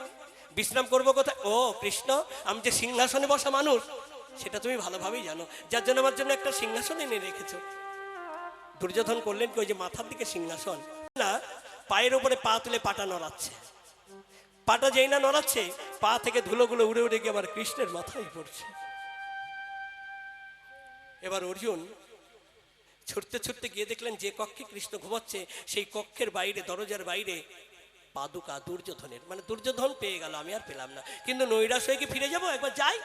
বিশ্রাম করবো কোথায়? ও কৃষ্ণ, আমি যে সিংহাসনে বসা মানুষ সেটা তুমি ভালোভাবেই জানো, যার জন্য আমার জন্য একটা সিংহাসন এনে রেখেছো। দুর্যোধন করলেন কি, ওই যে মাথার দিকে সিংহাসন না, পায়ের উপরে পা তুলে পাটা নড়াচ্ছে। পাটা যেই না নড়াচ্ছে, পা থেকে ধুলোগুলো উড়ে উড়ে গিয়ে আবার কৃষ্ণের মাথায় পড়ছে। এবার অর্জুন ছুটতে ছুটতে গিয়ে দেখলেন যে কক্ষে কৃষ্ণ ঘুমাচ্ছে, সেই কক্ষের বাইরে, দরজার বাইরে পাদুকা দুর্যোধনের। মানে দুর্যোধন পেয়ে গেল, আমি আর পেলাম না, কিন্তু নৈরাশ হয়ে কি ফিরে যাবো? একবার যাই।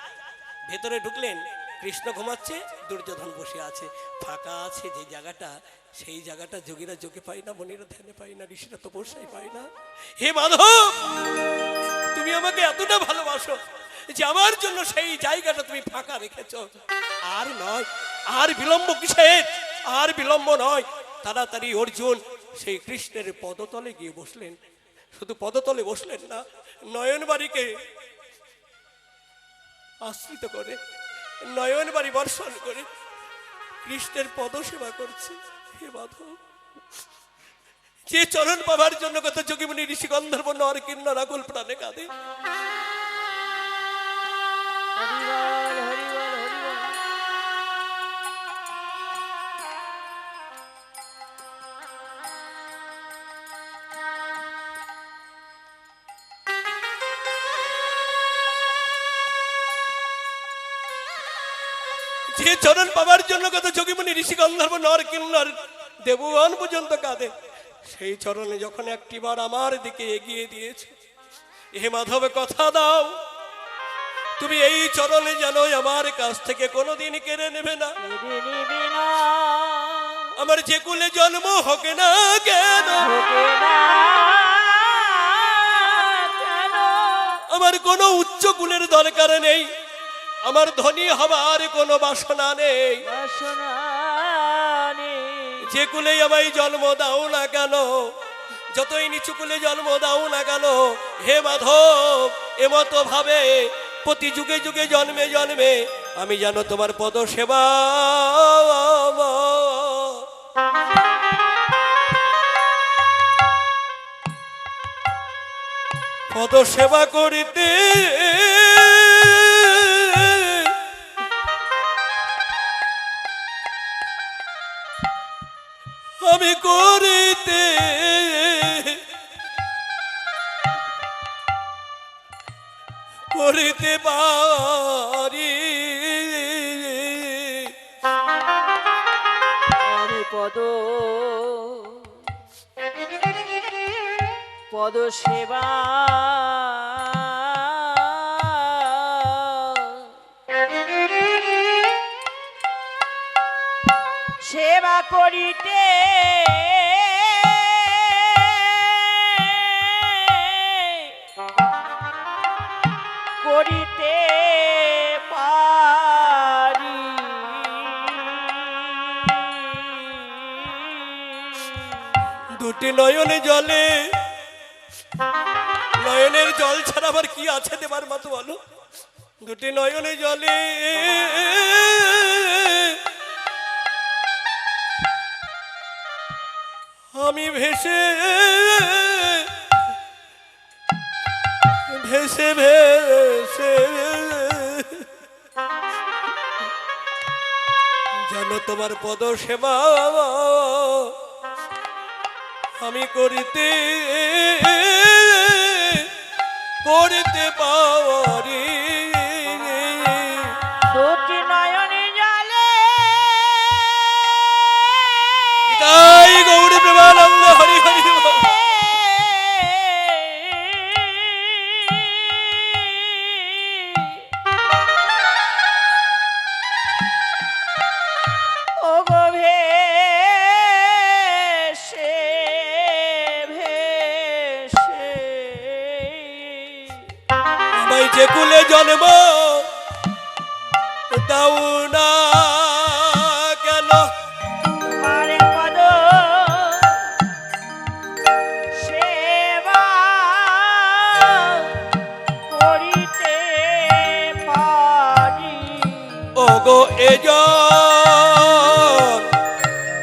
ভেতরে ঢুকলেন, কৃষ্ণ ঘুমাচ্ছে, দুর্যোধন বসে আছে, ফাঁকা আছে যে জায়গাটা, সেই জায়গাটা যোগীরা যোগে পায় না, মনিরা ধ্যানে পায় না, ঋষিরা তপস্যায় পায় না। হে মাধব, তুমি আমাকে এতটা ভালোবাসো যে আমার জন্য সেই জায়গাটা তুমি ফাঁকা রেখেছ। আর নয়, আর বিলম্ব কিসের? আর বিলম্ব নয়, তাড়াতাড়ি অর্জুন সেই কৃষ্ণের পদতলে গিয়ে বসলেন। শুধু পদতলে বসলেন না, নয়ন বাড়িকে আশ্রিত করে, নয়ন বাড়ি বর্ষণ করে কৃষ্ণের পদ সেবা করছে। হে মাধব, যে চরণ পাবার জন্য কত যোগীমুনি ঋষি গন্ধর্ব নর কিন্নর আকুল প্রাণে কাঁদে। হরিবল, হরিবল, হরিবল। যে চরণ পাবার জন্য কত যোগীমুনি ঋষি গন্ধর্ব নর কিন্নর দেবগণ পর্যন্ত কাঁদে, সেই চরণে যখন একটিবার আমার দিকে এগিয়ে দিয়েছে, হে মাধব কথা দাও, তুমি এই চরণে যেন আমার কাছ থেকে কোনোদিন কেড়ে নেবে না। কেড়ে নিবি না, আমার যে কুলে জন্ম হোক না কেন, হোকে না কেন, আমার কোনো উচ্চ কুলের দরকার নেই, আমার ধনী হবার কোনো বাসনা নেই। বাসনা নেই। যে কুলেই আমায় জন্ম দাও না কেন, যতই নিচু কুলে জন্ম দাও না কেন, হে মাধব, এমতো ভাবে প্রতি যুগে যুগে জন্মে জন্মে আমি জানো তোমার পদ সেবা পদ সেবা করিতে আমি করিতে করিতে পারি আমি পদ সেবা সেবা করিতে করিতে পারি দুটি নয়নে জলে নয়নের জল ছাড়া আবার কি আছে দেবার মতো বলো দুটি নয়নে জলে আমি ভেসে ভেসে ভেসে জানো তোমার পদ সেবা আমি করিতে করিতে পারি দুটি নয়নে জলে তাই গৌরী প্রেমানন্দ হরি হরি বল। ও গো ভেসে ভেসে আমায় যে কুলে জন্ম দাও না কেন তোমার পদ সেবা করিতে পারি ওগো এ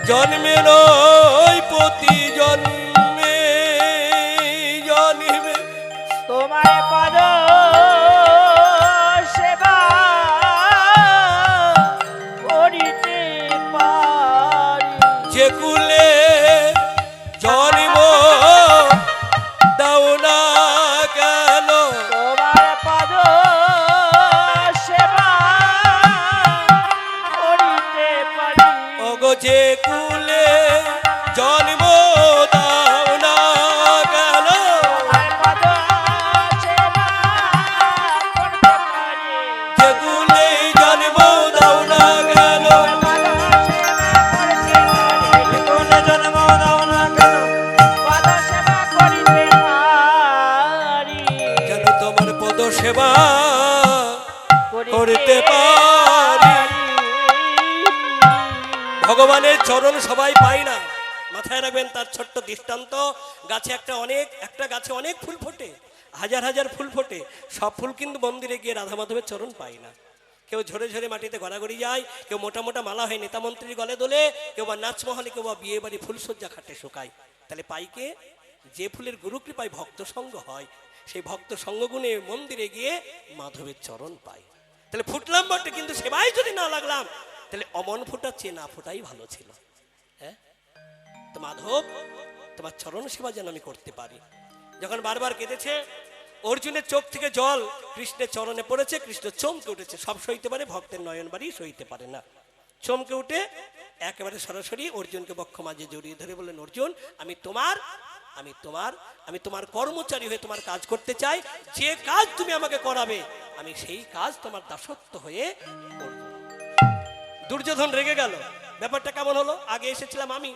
জন্মে নয় প্রতি জন্মে জন্মে তোমার পদ সেবা করিতে পারি যে কুলে জন্ম দাও না কেন তোমার পদ সেবা করিতে পারি ওগো যে কুলে জন্ম দাও না কেন তোমার পদ সেবা করতে পারি যে কুলে জন্ম দাও না কেন পদ সেবা করতে পারি কোনে জন্ম দাও না কেন পদ সেবা করিতে পারি যেন তোমার পদ সেবা করিতে পারি ভগবানের চরণ সবাই পায় না মাথায় রাখবেন তার ছোট্ট দৃষ্টান্ত গাছে একটা গাছে অনেক ফুল ফোটে হাজার হাজার ফুল ফোটে সব ফুল কিন্তু মন্দিরে গিয়ে রাধা মাধবের চরণ পায় না কেউ ঝরে ঝরে মাটিতে গড়াগড়ি যায় কেউ মোটা মোটা মালা হয় নেতামন্ত্রীর গলে দোলে কেউ বা নাচমহলে কেউ বা বিয়ে বাড়ি ফুলসজ্জা খাটে শোকায় তাহলে পাইকে যে ফুলের গুরু কৃপায় ভক্ত সঙ্গ হয় সেই ভক্ত সঙ্গ গুণে মন্দিরে গিয়ে মাধবের চরণ পায় তাহলে ফুটলাম বটে কিন্তু সেবাই যদি না লাগলাম তাহলে অমন ফোটার চেয়ে না ফোটাই ভালো ছিল হ্যাঁ তো মাধব তোমার চরণ সেবা যেন আমি করতে পারি যখন বারবার কেঁদেছে অর্জুনের চোখ থেকে জল কৃষ্ণের চরণে পড়েছে কৃষ্ণ চমকে উঠেছে সব সইতে পারে ভক্তের নয়ন বাড়ি সইতে পারে না চমকে উঠে একেবারে সরাসরি অর্জুনকে বক্ষ মাঝে জড়িয়ে ধরে বললেন অর্জুন আমি তোমার কর্মচারী হয়ে তোমার কাজ করতে চাই যে কাজ তুমি আমাকে করাবে আমি সেই কাজ তোমার দাসত্ব হয়ে করব দুর্যোধন রেগে গেল ব্যাপারটা কেমন হলো আগে এসেছিলাম আমি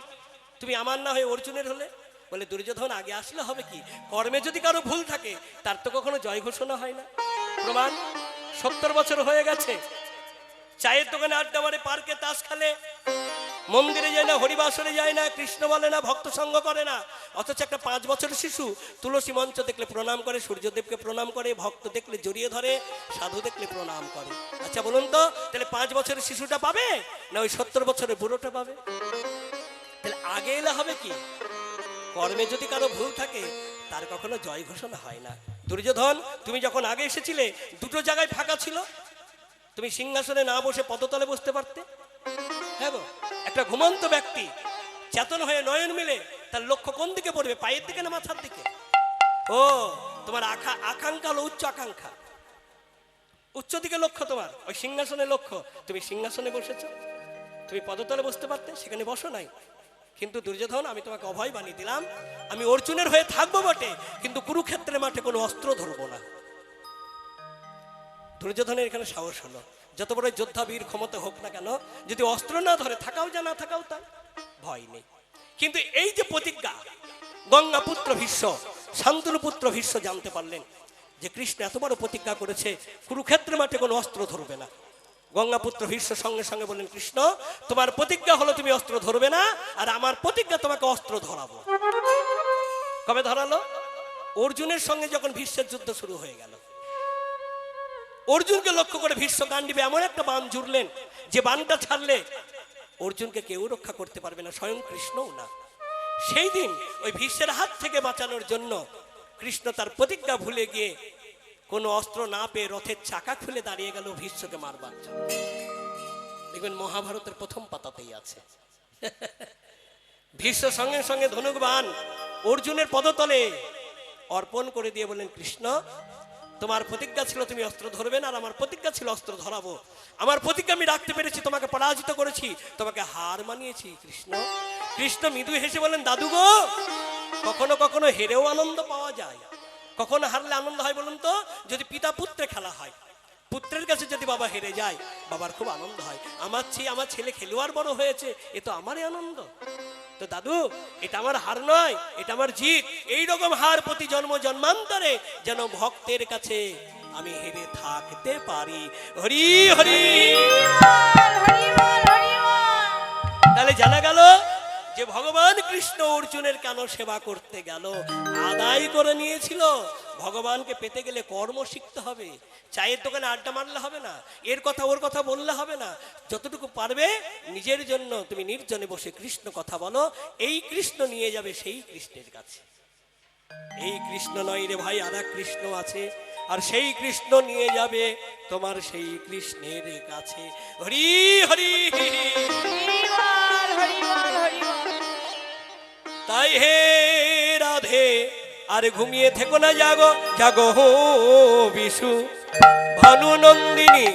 তুমি আমার না হয়ে অর্জুনের হলে বলে দুর্যোধন আগে আসলে হবে কি কর্মে যদি কারো ভুল থাকে তার তো কখনো জয় ঘোষণা হয় না প্রমাণ 70 বছর হয়ে গেছে চায়ের দোকানে আড্ডা মারে পার্কে তাস খেলে মন্দিরে যায় না, হরিবাসরে যায় না, কৃষ্ণ বলে না, ভক্ত সঙ্গ করে না। অথচ একটা 5 বছরের শিশু তুলসী মঞ্চ দেখলে প্রণাম করে, সূর্যদেবকে প্রণাম করে, ভক্ত দেখলে জড়িয়ে ধরে, সাধু দেখলে প্রণাম করে। আচ্ছা বলুন তো, তাহলে 5 বছরের শিশুটা পাবে না ওই 70 বছরের বুড়োটা পাবে? তাহলে আগে এলে হবে কি? কর্মে যদি কারো ভুল থাকে তার কখনো জয় ঘোষণা হয় না। দুর্যোধন, তুমি যখন আগে এসেছিলে দুটো জায়গায় ফাঁকা ছিল, তুমি সিংহাসনে না বসে পদতলে বসতে পারতে। হ্যাঁ গো, একটা ঘুমন্ত ব্যক্তি চেতন হয়ে নয়ন মিলে তার লক্ষ্য কোন দিকে পড়বে? পায়ের দিকে না মাথার দিকে? ও, তোমার আকাঙ্ক্ষা হলো উচ্চ আকাঙ্ক্ষা, উচ্চ দিকে লক্ষ্য, তোমার ওই সিংহাসনে লক্ষ্য। তুমি সিংহাসনে বসেছো, তুমি পদতলে বসতে পারতে, সেখানে বসো নাই। কিন্তু দুর্যোধন, আমি তোমাকে অভয় বানিয়ে দিলাম, আমি অর্জুনের হয়ে থাকবো বটে, কিন্তু কুরুক্ষেত্রের মাঠে কোনো অস্ত্র ধরবো না। দুর্যোধনের এখানে সাহস হলো, যত বড় যোদ্ধা বীর ক্ষমতা হোক না কেন, যদি অস্ত্র না ধরে, থাকাও যা না থাকাও তাই, ভয় নেই। কিন্তু এই যে প্রতিজ্ঞা, গঙ্গা পুত্র ভীষ্ম, শান্তনু পুত্র ভীষ্ম জানতে পারলেন যে কৃষ্ণ এত বড় প্রতিজ্ঞা করেছে, কুরুক্ষেত্রের মাঠে কোনো অস্ত্র ধরবে না। গঙ্গাপুত্র ভীষ্ম সঙ্গে সঙ্গে বললেন, কৃষ্ণ, তোমার প্রতিজ্ঞা হলো তুমি অস্ত্র ধরবে না, আর আমার প্রতিজ্ঞা তোমাকে অস্ত্র ধরাবো। কবে ধরালো? অর্জুনের সঙ্গে যখন ভীষ্মের যুদ্ধ শুরু হয়ে গেল, অর্জুনকে লক্ষ্য করে ভীষ্ম গান্ডীবে এমন একটা বাণ জুড়লেন যে বাণটা ছাড়লে অর্জুনকে কেউ রক্ষা করতে পারবে না, স্বয়ং কৃষ্ণও না। সেই দিন ওই ভীষ্মের হাত থেকে বাঁচানোর জন্য কৃষ্ণ তার প্রতিজ্ঞা ভুলে গিয়ে কোনো অস্ত্র না পেয়ে রথের চাকা খুলে দাঁড়িয়ে গেল ভীষ্মকে মারবার জন্য। দেখবেন মহাভারতের প্রথম পাতাতেই আছে। ভীষ্ম সঙ্গে সঙ্গে ধনুক বাণ অর্জুনের পদতলে অর্পণ করে দিয়ে বললেন, কৃষ্ণ, তোমার প্রতিজ্ঞা ছিল তুমি অস্ত্র ধরবে না, আর আমার প্রতিজ্ঞা ছিল অস্ত্র ধরাবো। আমার প্রতিজ্ঞা আমি রাখতে পেরেছি, তোমাকে পরাজিত করেছি, তোমাকে হার মানিয়েছি। কৃষ্ণ কৃষ্ণ মৃদু হেসে বলেন, দাদু গো, কখনো কখনো হেরেও আনন্দ পাওয়া যায়, কখনো হারলে আনন্দ হয়। বলুন তো, যদি পিতা পুত্রে খেলা হয়, পুত্রের কাছে যদি বাবা হেরে যায়, বাবার খুব আনন্দ হয়। আমার ছেলে খেলোয়াড় বড় হয়েছে, এ তো আমারই আনন্দ। তো দাদু, এটা আমার হার নয়, এটা আমার জিত। এইরকম হার প্রতি জন্ম জন্মান্তরে যেন ভক্তের কাছে আমি হেরে থাকতে পারি। হরি হরি। তাহলে জানা গেল যে ভগবান কৃষ্ণ অর্জুনের কেন সেবা করতে গেল, আদায় করে নিয়েছিল। ভগবানকে পেতে গেলে কর্ম শিখতে হবে, চায়ের দোকানে আড্ডা মারলে হবে না, এর কথা ওর কথা বললে হবে না। যতটুকু পারবে নিজের জন্য তুমি নির্জনে বসে কৃষ্ণ কথা বলো, এই কৃষ্ণ নিয়ে যাবে সেই কৃষ্ণের কাছে। এই কৃষ্ণ নয় রে ভাই, আর এক কৃষ্ণ আছে, আর সেই কৃষ্ণ নিয়ে যাবে তোমার সেই কৃষ্ণের কাছে। হরি হরি। তাই হে রাধে, আর ঘুমিয়ে থেকো না, জাগো জাগো হো বিশু, ভানু নন্দিনী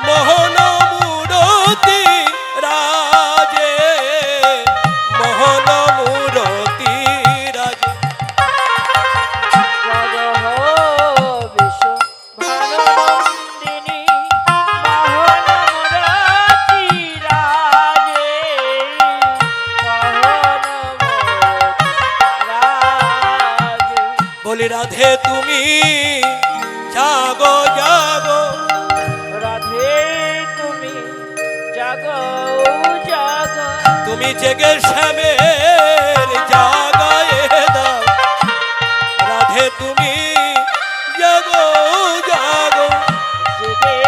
মোহন মূরতি রাজে, মোহন মূরতি রাজে। বলি রাধে তুমি জাগো জাগো, রাধে তুমি জাগো জাগো, তুমি জেগে শ্যামের জাগায় দাও। রাধে তুমি জাগো জাগো, জেগে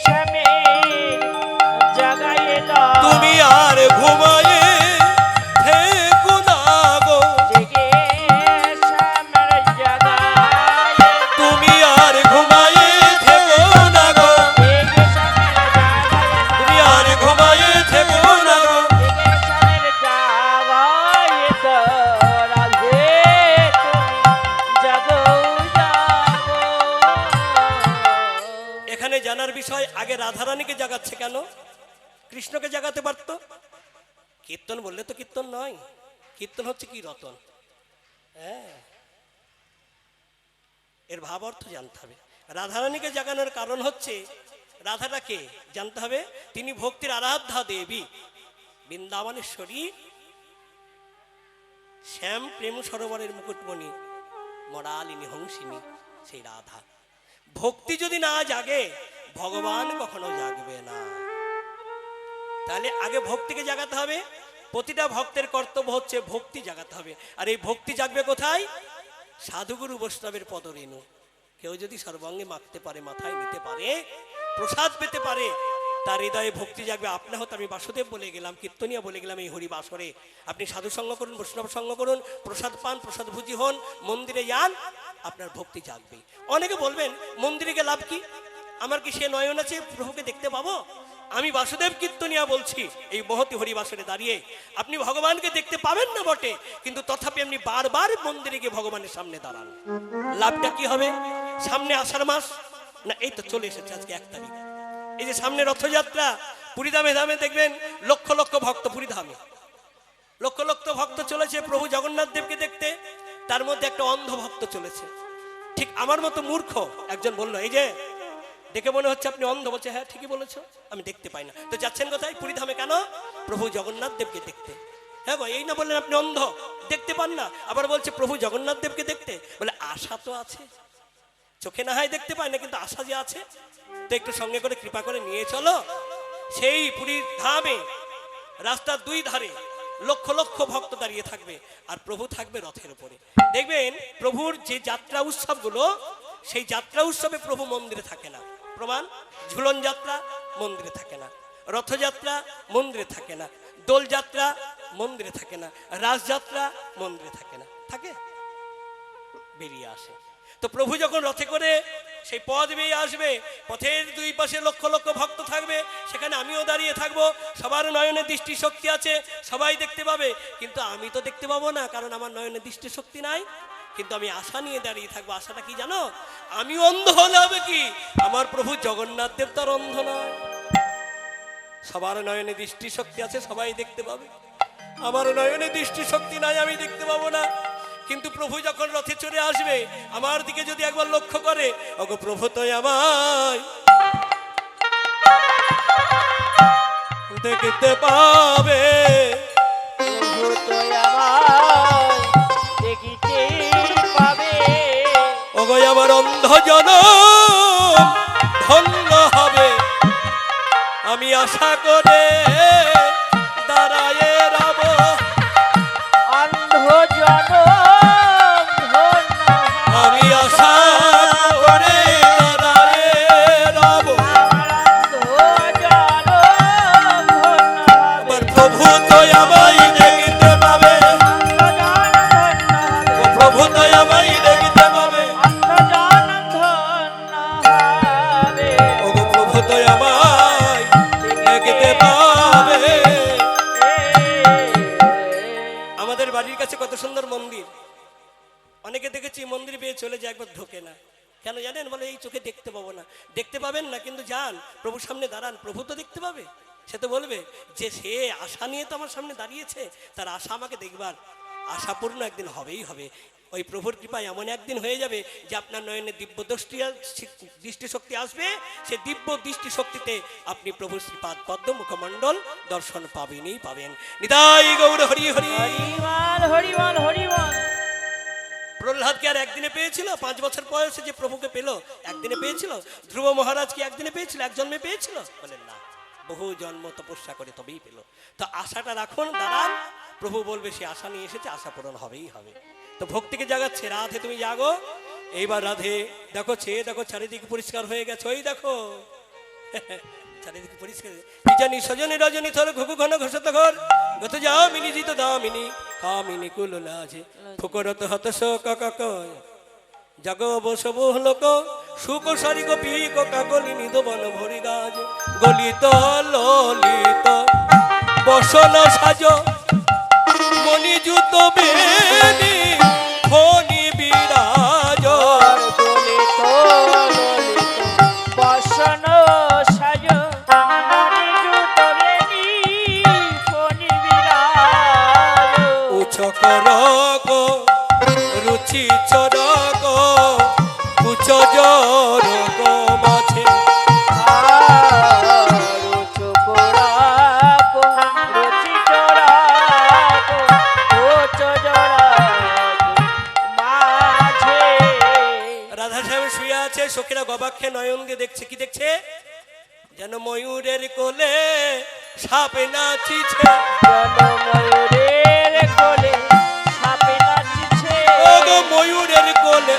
শ্যামের জাগায় দাও। তুমি আর ঘুমায়ে থেকো না গো, জেগে শ্যামের জাগায়, তুমি আর ঘুমায়ে থেকো না গো, জেগে শ্যামের জাগায়, তুমি আর ঘুমায়ে থেকো না গো। জেগে শ্যামের জাগায় দাও। রাধে তুমি জাগো জাগো। এখানে জানার বিষয়, আগে রাধারানীকে জাগাচ্ছে কেন? কৃষ্ণকে জাগাতে পারতো। কীর্তন বললে তো কীর্তন নয়, কীর্তন হচ্ছে কি রতন। হ্যাঁ, এর ভাব অর্থ জানতে হবে। রাধারানীকে জাগানোর কারণ হচ্ছে, রাধাটাকে জানতে হবে, তিনি ভক্তির আরাধ্যা দেবী, বৃন্দাবনেশ্বরী, শ্যাম প্রেম সরোবরের মুকুটমণি, মরালিনী হংসিনী, সেই রাধা। ভক্তি যদি না জাগে, ভগবান কখনো জাগবে না। তাহলে আগে ভক্তিকে জাগাতে হবে। প্রতিটা ভক্তের কর্তব্য হচ্ছে ভক্তি জাগাতে হবে। আর এই ভক্তি জাগবে কোথায়? সাধুগুরু বৈষ্ণবের পদরেণু। কেউ যদি সর্বাঙ্গে মাখতে পারে, মাথায় নিতে পারে, প্রসাদ পেতে পারে, তার হৃদয়ে ভক্তি জাগবে। আপনার হয়তো আমি বাসুদেব বলে গেলাম, কীর্তনিয়া বলে গেলাম এই হরি বাসরে। আপনি সাধু সঙ্গ করুন, বৈষ্ণব সঙ্গ করুন, প্রসাদ পান, প্রসাদ ভুজি হন, মন্দিরে যান, আপনার ভক্তি জাগবে। অনেকে বলবেন মন্দিরে গিয়ে লাভ কি? আমার কি সে নয়ন আছে প্রভুকে দেখতে পাবো? আমি বাসুদেব কীর্তনিয়া বলছি, এই মহতি হরিবাসরে দাঁড়িয়ে আপনি ভগবানকে দেখতে পাবেন না বটে, কিন্তু তথাপি আপনি বারবার মন্দিরে গিয়ে ভগবানের সামনে দাঁড়ান। লাভটা কি হবে? সামনে আষাঢ় মাস, না এই তো চলে এসেছে আজকে 1 তারিখ, এই যে সামনে রথযাত্রা, পুরীধামে ধামে দেখবেন লক্ষ লক্ষ ভক্ত, পুরীধামে লক্ষ লক্ষ ভক্ত চলেছে প্রভু জগন্নাথ দেবকে দেখতে। তার মধ্যে একটা অন্ধ ভক্ত চলেছে, ঠিক আমার মতো মূর্খ একজন বলল, এই যে দেখে মনে হচ্ছে আপনি অন্ধ। বলছে হ্যাঁ ঠিকই বলেছো, আমি দেখতে পাই না। তো যাচ্ছেন কোথায়? পুরীধামে। কেন? প্রভু জগন্নাথ দেবকে দেখতে। হ্যাঁ গো, এই না বললেন আপনি অন্ধ, দেখতে পান না, আবার বলছে প্রভু জগন্নাথ দেবকে দেখতে। বলে আশা তো আছে, চোখে না হয় দেখতে পায় না, কিন্তু আশা যে আছে, তো একটু সঙ্গে করে কৃপা করে নিয়ে চলো। সেই পুরীর ধামে রাস্তার 2 ধারে লক্ষ লক্ষ ভক্ত দাঁড়িয়ে থাকবে, আর প্রভু থাকবে রথের উপরে। দেখবেন প্রভুর যে যাত্রা উৎসবগুলো, সেই যাত্রা উৎসবে প্রভু মন্দিরে থাকে না। প্রমাণ, ঝুলন যাত্রা মন্দিরে থাকে না, রথযাত্রা মন্দিরে থাকে না, দোলযাত্রা মন্দিরে থাকে না, রাসযাত্রা মন্দিরে থাকে না। থাকে? বেরিয়ে আসে। তো প্রভু যখন রথে করে সেই পথ বেয়ে আসবে, পথের 2 পাশে লক্ষ লক্ষ ভক্ত থাকবে, সেখানে আমিও দাঁড়িয়ে থাকবো। সবার নয়নে দৃষ্টি শক্তি আছে, সবাই দেখতে পাবে, কিন্তু আমি তো দেখতে পাবো না, কারণ আমার নয়নে দৃষ্টি শক্তি নাই। কিন্তু আমি আশা নিয়ে দাঁড়িয়ে থাকবো। আশাটা কি জানো? আমি অন্ধ হলে হবে কি, আমার প্রভু জগন্নাথ দেব তার অন্ধ নয়। সবার নয়নে দৃষ্টি শক্তি আছে, সবাই দেখতে পাবে। আমার নয়নে দৃষ্টি শক্তি নাই, আমি দেখতে পাবো না। কিন্তু প্রভু যখন রথে চড়ে আসবে, আমার দিকে যদি একবার লক্ষ্য করে, ওগো প্রভু তো আমায় দেখতে পাবে, প্রভু তো আমায় দেখিতে পাবে। ওগো আমার অন্ধ জনম ধন্য হবে। আমি আশা করে দাঁড়ায়ে রব, অন্ধ জনম ধন্য আমি আশা করে দাঁড়ায়ে রব। অন্ধ জনম ধন্য আমার প্রভু তো আমায় দেখতে পাবে, ও প্রভু তো আমায় দেখতে পাবে, ও গো প্রভু তো আমায় দেখতে পাবে। আমাদের বাড়ির কাছে কত সুন্দর মন্দির, অনেকে দেখেছি মন্দির পেয়ে চলে যায়, একবার ঢোকে না। কেন জানেন? বলে এই চোখে দেখতে পাবো না। দেখতে পাবেন না, কিন্তু যান প্রভুর সামনে দাঁড়ান, প্রভু তো দেখতে পাবে। সে তো বলবে যে সে আশা নিয়ে তো আমার সামনে দাঁড়িয়েছে, তার আশা আমাকে দেখবার, আশাপূর্ণ একদিন হবেই হবে। ওই প্রভুর কৃপায় এমন একদিন হয়ে যাবে যে আপনার নয়নে দিব্য দৃষ্টিশক্তি আসবে। সে দিব্য দৃষ্টিশক্তিতে আপনি প্রভুর শ্রীপাদ পদ্ম মুখমণ্ডল দর্শন পাবেনই পাবেন। নিতাই গৌর হরি হরি। হরিবল হরিবল হরিবল। প্রহ্লাদকে আর একদিনে পেয়েছিল? 5 বছর বয়সে যে প্রভুকে পেল, একদিনে পেয়েছিল? ধ্রুব মহারাজ কি একদিনে পেয়েছিল? এক জন্মে পেয়েছিল? বলেন না, বহু জন্ম তপস্যা করে তবেই পেল। তো আশাটা রাখুন, দাঁড়ান, প্রভু বলবে সে আশা নিয়ে এসেছে, আশা পূরণ হবেই হবে। তো ভক্তিকে জাগাচ্ছে, রাধে তুমি জাগো। এইবার রাধে দেখো, চেয়ে দেখো, চারিদিকে পরিষ্কার হয়ে গেছে। ওই দেখো চারিদিকে পরিষ্কার। কি জানি সজনী রজনী থর ঘুঘু ঘন ঘোষত ঘর গত যাও মিনি জিত দামিনী কামিনী কুল লাজে ফুকরত হতস কাক জগ বসব লোক সুক সারি গোপী কাকলি নিদ বন ভরি গাজ গলিত ললিত বসন সাজ মণি জুত বেনি ফণি বিরাজ দলিত ললিত বসন সাজ মণিজুত বেনি ফণি বিরাজ। উচ্চ করক রুচি চরক উচ্চ জরক মাঝে রুচু কোরাক রুচি চোরাক উচ্চ জোরাক মাঝে। রাধা সাহেব শুয়ে আছে, সখীরা গবাক্ষে নয়ন দিয়ে দেখছে। কি দেখছে যেন ময়ূরের কোলে সাপে নাচিছে। জনময়ূরের কোলে সাপে নাচিছে। ও গো ময়ূরের কোলে,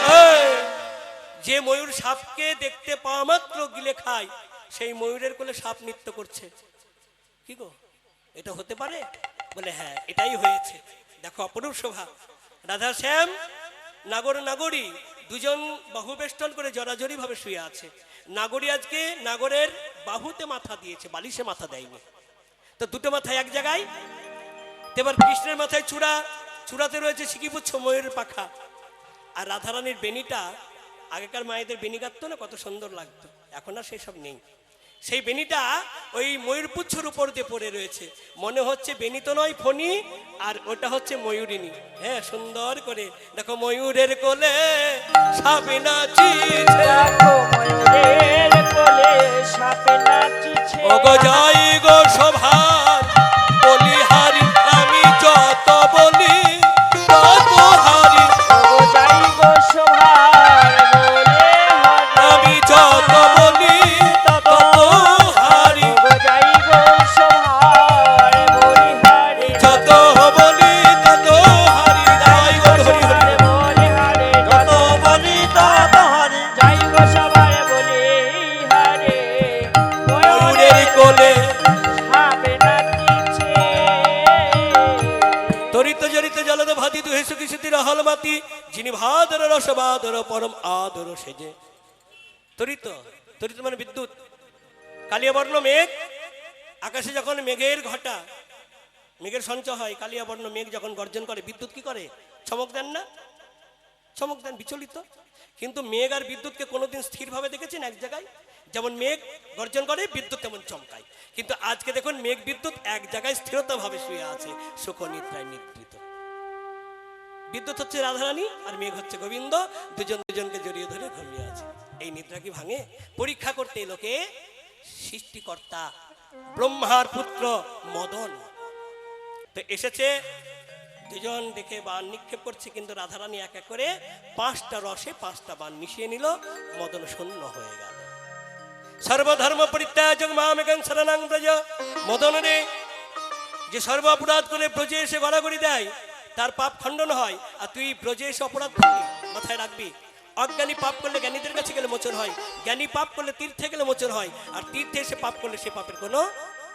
যে ময়ূর সাপকে দেখতে পাওয়া মাত্র গিলে খায়, সেই ময়ূরের কোলে সাপ নৃত্য করছে। কি গো, এটা হতে পারে? বলে হ্যাঁ, এটাই হয়েছে। দেখো অপরূপ শোভা, রাধা শ্যাম নাগর নাগরী দুজন বাহু বেষ্টন করে জড়াজড়ি ভাবে শুয়ে আছে। নাগরী আজকে নাগরের বাহুতে মাথা দিয়েছে, বালিশে মাথা দেয়নি। তো দুটো মাথায় এক জায়গায়। এবার কৃষ্ণের মাথায় চূড়া, চূড়াতে রয়েছে সিকিপুচ্ছ ময়ূরের পাখা। আর রাধারানীর বেনিটা, আগেকার মায়েদের বেনি কাটতো না, কত সুন্দর লাগতো, এখন আর সেই সব নেই। সেই বেনিটা ওই ময়ূরপুচ্ছর উপর দিয়ে পড়ে রয়েছে। মনে হচ্ছে বেনি তো নয়, ফণি, আর ওটা হচ্ছে ময়ূরিনী। হ্যাঁ, সুন্দর করে দেখো ময়ূরের কোলে সাপে নাচিছে। দেখো ময়ূরের কোলে সাপে নাচিছে। ওগো যাই গো সভার বলিহারি, আমি যত বলি তত হারি। ওগো যাই গো সভার বলে হারি। আমি যত বলি তত হারি। ওগো যাই গো সভার বলিহারি। যত বলি তত হারি। যাই গো হরি হরি। বলিহারি। যত বলি তত হারি। যাই গো সভার বলিহারি। ময়ূরের কোলে সাপে নাচিছে। তরিত জরিত জলদ ভাতি দুহে সুখী সুতির হল মাতি, যিনি ভাদর রস বাদর পরম আদর সেজে। তরিত, তরিত মানে বিদ্যুৎ। কালিয়াবর্ণ মেঘ, আকাশে যখন মেঘের ঘটা, মেঘের সঞ্চয় হয়, কালিয়াবর্ণ মেঘ যখন গর্জন করে, বিদ্যুৎ কি করে? চমক দেন না? চমক দেন, বিচলিত। কিন্তু মেঘ আর বিদ্যুৎকে কোনোদিন স্থিরভাবে দেখেছেন এক জায়গায়? যেমন মেঘ গর্জন করে, বিদ্যুৎ তেমন চমকায়। কিন্তু আজকে দেখুন মেঘ বিদ্যুৎ এক জায়গায় স্থিরতা ভাবে শুয়ে আছে, সুখ নিদ্রায় নিদ্রিত। বিদ্যুৎ হচ্ছে রাধারানী আর মেঘ হচ্ছে গোবিন্দ, দুজন দুজনকে জড়িয়ে ধরে ঘুমিয়ে আছে। এই নিদ্রা কি ভাঙে? পরীক্ষা করতে লোকে সৃষ্টিকর্তা ব্রহ্মার পুত্র মদন তো এসেছে। দুজন দেখে বান নিক্ষেপ করছে, কিন্তু রাধারানী এক এক করে 5টা রসে 5টা বান মিশিয়ে নিল। মদন শূন্য হয়ে গেল। সর্বধর্ম পরিত্যাজং মামেকং শরণং ব্রজ। মদন রে, যে সর্ব অপরাধ করে ব্রজে এসে গড়াগড়ি দেয়, তার পাপ খণ্ডন হয়। আর তুই ব্রজে এসে অপরাধ করলি, মাথায় রাখবি, অজ্ঞানী পাপ করলে জ্ঞানীদের কাছে গেলে মোচন হয়, জ্ঞানী পাপ করলে তীর্থে গেলে মোচন হয়, আর তীর্থে এসে পাপ করলে সে পাপের কোনো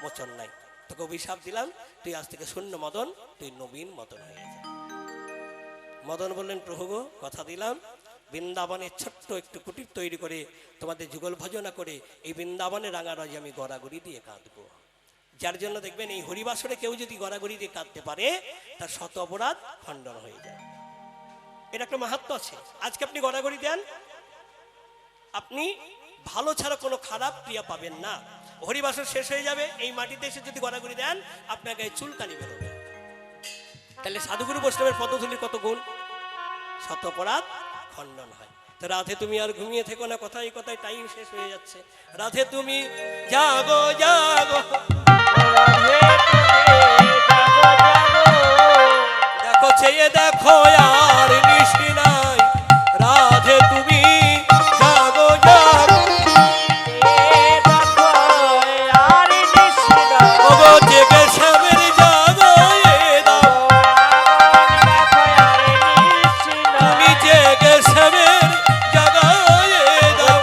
মোচন নাই। তোকে অভিশাপ দিলাম, তুই আজ থেকে শূন্য মদন, তুই নবীন মদন হয়ে যা। মদন বললেন, প্রভু গো, কথা দিলাম, বৃন্দাবনের ছোট্ট একটু কুটির তৈরি করে তোমাদের যুগল ভজনা করে এই বৃন্দাবনে রাঙারাজি আমি গড়াগড়ি দিয়ে কাঁদবো। যার জন্য দেখবেন এই হরিবাসরে কেউ যদি গড়াগড়ি দিয়ে কাঁদতে পারে, তার শত অপরাধ খণ্ডন হয়ে যায়। এটা একটা মাহাত্ম্য আছে। আজকে আপনি গড়াগড়ি দেন, আপনি ভালো ছাড়া কোনো খারাপ ক্রিয়া পাবেন না। হরিবাসর শেষ হয়ে যাবে, এই মাটিতে এসে যদি গড়াগড়ি দেন, আপনার গায়ে চুলকানি বেরোবে। তাহলে সাধুগুরু বৈষ্ণবের পদধূলির কত গুণ, শত অপরাধ খণ্ডন হয়। তো রাধে তুমি আর ঘুমিয়ে থেকো না, কথায় কথায় টাইম শেষ হয়ে যাচ্ছে। রাধে তুমি জাগো জাগো, রাধে তুমি জাগো জাগো। দেখো চেয়ে দেখো আর নিশি নাই। রাধে তুমি জাগো জাগো, দেখো আর নিশি নাই। ওগো জেগে শ্যামের জাগো এ দাও। দেখো আর নিশি নাই। তুমি জেগে শ্যামের জাগো এ দাও।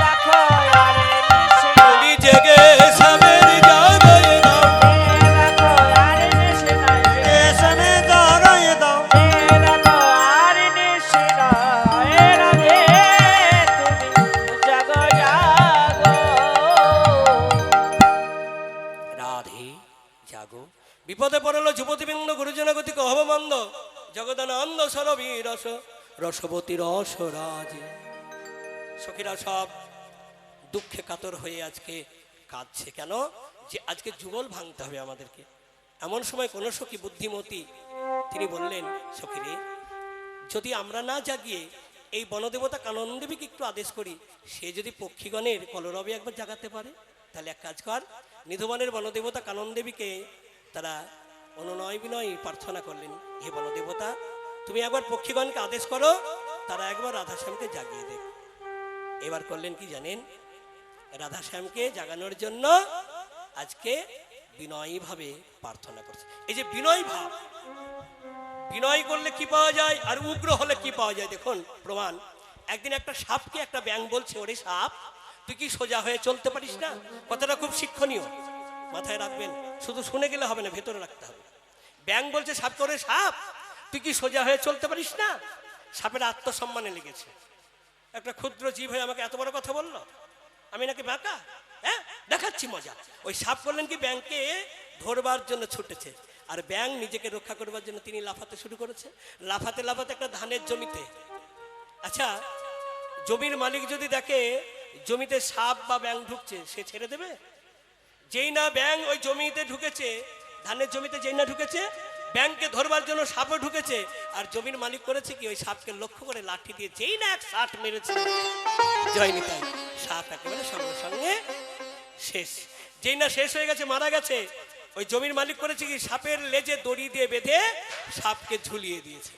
দেখো আর নিশি নাই। তুমি জেগে শ্যামের জাগো এ দাও। দেখো আর নিশি নাই। এসনে জড়াই দাও। দেখো আর নিশি নাই। রাধে তুমি জাগো জাগো। রাধে জাগো। বিপদে পড়ল যুবতীবৃন্দ, গুরুজনগতিক অহবমন্দ, জগদানন্দ সরবী রস রসবতী রস রাজে। সখীরা সব দুঃখে কাতর হয়ে আজকে কাঁদছে। কেন? যে আজকে যুগল ভাঙতে হবে আমাদেরকে। এমন সময় কোন সখী বুদ্ধিমতী, তিনি বললেন, সখীরে, যদি আমরা না জাগিয়ে এই বনদেবতা কানন দেবীকে একটু আদেশ করি, সে যদি পক্ষীগণের কলরবে একবার জাগাতে পারে, তাহলে এক কাজ কর। নিধুবনের বনদেবতা কানন দেবীকে তারা অনুনয় বিনয় প্রার্থনা করলেন, হে বনদেবতা, তুমি একবার পক্ষীগণকে আদেশ করো, তারা একবার রাধাশ্যামকে জাগিয়ে দেখ। এবার করলেন কি জানেন? রাধা শ্যামকে জাগানোর জন্য আজকে বিনয়ীভাবে প্রার্থনা করছে। এই যে বিনয় ভাব, বিনয় করলে কি পাওয়া যায় আর উগ্র হলে কি পাওয়া যায় দেখুন প্রমাণ। একদিন একটা সাপকে একটা ব্যাঙ বলছে, ওরে সাপ তুই কি সোজা হয়ে চলতে পারিস না? কথাটা খুব শিক্ষণীয়, মাথায় রাখবেন, শুধু শুনে গেলে হবে না, ভেতরে রাখতে হবে। ব্যাঙ বলছে সাপকে, ওরে সাপ তুই কি সোজা হয়ে চলতে পারিস না? সাপের আত্মসম্মানে লেগেছে, একটা ক্ষুদ্র জীব হয়ে আমাকে এত বড় কথা বললো, আমি নাকি বাঁকা? হ্যাঁ, দেখাচ্ছি মজা। ওই সাপ করলেন কি, ব্যাঙকে ধরবার জন্য ছুটেছে, আর ব্যাঙ নিজেকে রক্ষা করবার জন্য তিনি লাফাতে শুরু করেছে। লাফাতে লাফাতে একটা ধানের জমিতে, আচ্ছা জমির মালিক যদি দেখে জমিতে সাপ বা ব্যাঙ ঢুকছে, সে ছেড়ে দেবে? যেই না ব্যাঙ ওই জমিতে ঢুকেছে, ধানের জমিতে যেই না ঢুকেছে, ব্যাঙকে ধরবার জন্য সাপও ঢুকেছে, আর জমির মালিক করেছে কি, ওই সাপকে লক্ষ্য করে লাঠি দিয়ে যেই না এক ষাট মেরেছে, জয় নিতাই, সাপ একেবারে সঙ্গে সঙ্গে শেষ। যেই না শেষ হয়ে গেছে, মারা গেছে, ওই জমির মালিক করেছে কি, সাপের লেজে দড়ি দিয়ে বেঁধে সাপকে ঝুলিয়ে দিয়েছে।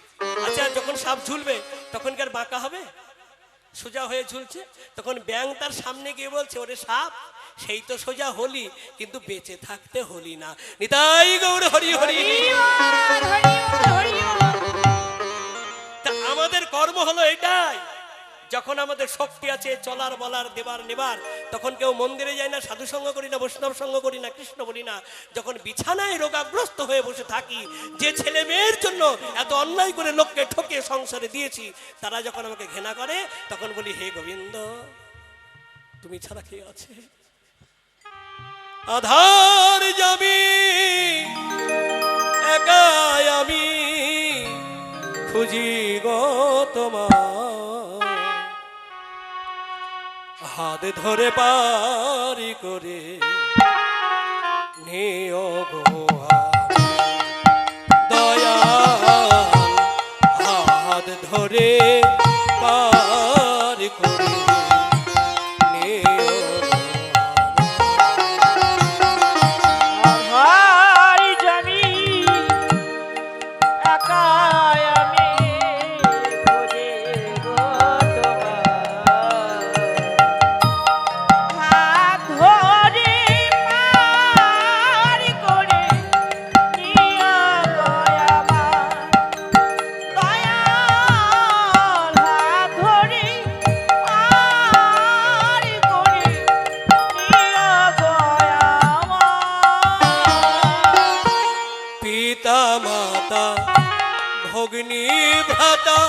আচ্ছা যখন সাপ ঝুলবে তখন কি আর বাঁকা হবে? সোজা হয়ে ঝুলছে। তখন ব্যাঙ তার সামনে গিয়ে বলছে, ওরে সাপ সেই তো সোজা হলি, কিন্তু বেঁচে থাকতে হলি না। নিতাই গৌর হরি হরি। তা আমাদের কর্ম হলো এটাই, যখন আমাদের শক্তি আছে চলার বলার দেবার নেবার, তখন কেউ মন্দিরে যায় না, সাধু সঙ্গ করি না, বৈষ্ণব সঙ্গ করি না, কৃষ্ণ বলি না। যখন বিছানায় রোগাগ্রস্ত হয়ে বসে থাকি, যে ছেলে মেয়ের জন্য এত অন্যায় করে লোককে ঠকে সংসারে দিয়েছি, তারা যখন আমাকে ঘৃণা করে, তখন বলি, হে গোবিন্দ তুমি ছাড়া কে আছে? আধার যাবি একাই আমি খুঁজি গো তোমার, হাত ধরে পারি করে নিও গো দয়া, হাত ধরে পারি করে নিও। আধার জমি একাই আমি খুঁজি গো তোমার, হাত ধরে পার করে নিও গো আমার দয়াল, হাত ধরে পার করে নিও গো আমার। পিতা মাতা ভগ্নী ভ্রাতা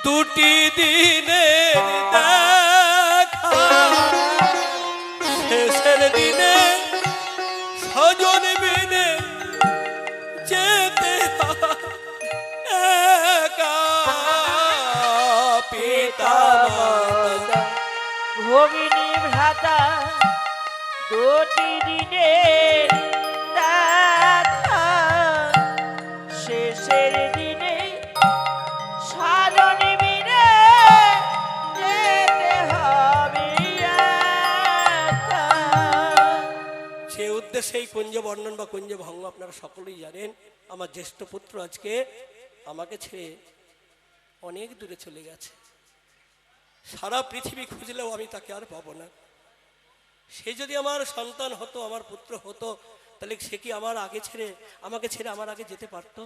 দুটি দিনের দেখা, শেষের দিনে স্বজন বিনে যেতে হয় একা। পিতা মাতা ভগিনী ভ্রাতা দুটি দিনের দেখা, শেষের দিনে সাজন বিনে যেতে হবে একা। সে উদ্দেশ্যে এই কুঞ্জ বর্ণন বা কুঞ্জ ভঙ্গ আপনারা সকলেই জানেন। আমার জ্যেষ্ঠ পুত্র আজকে আমাকে ছেড়ে অনেক দূরে চলে গেছে, সারা পৃথিবী খুঁজলেও আমি তাকে আর পাবো না। সে যদি আমার সন্তান হতো, আমার পুত্র হতো, তাহলে সে কি আমার আগে ছেড়ে, আমাকে ছেড়ে আমার আগে যেতে পারতো?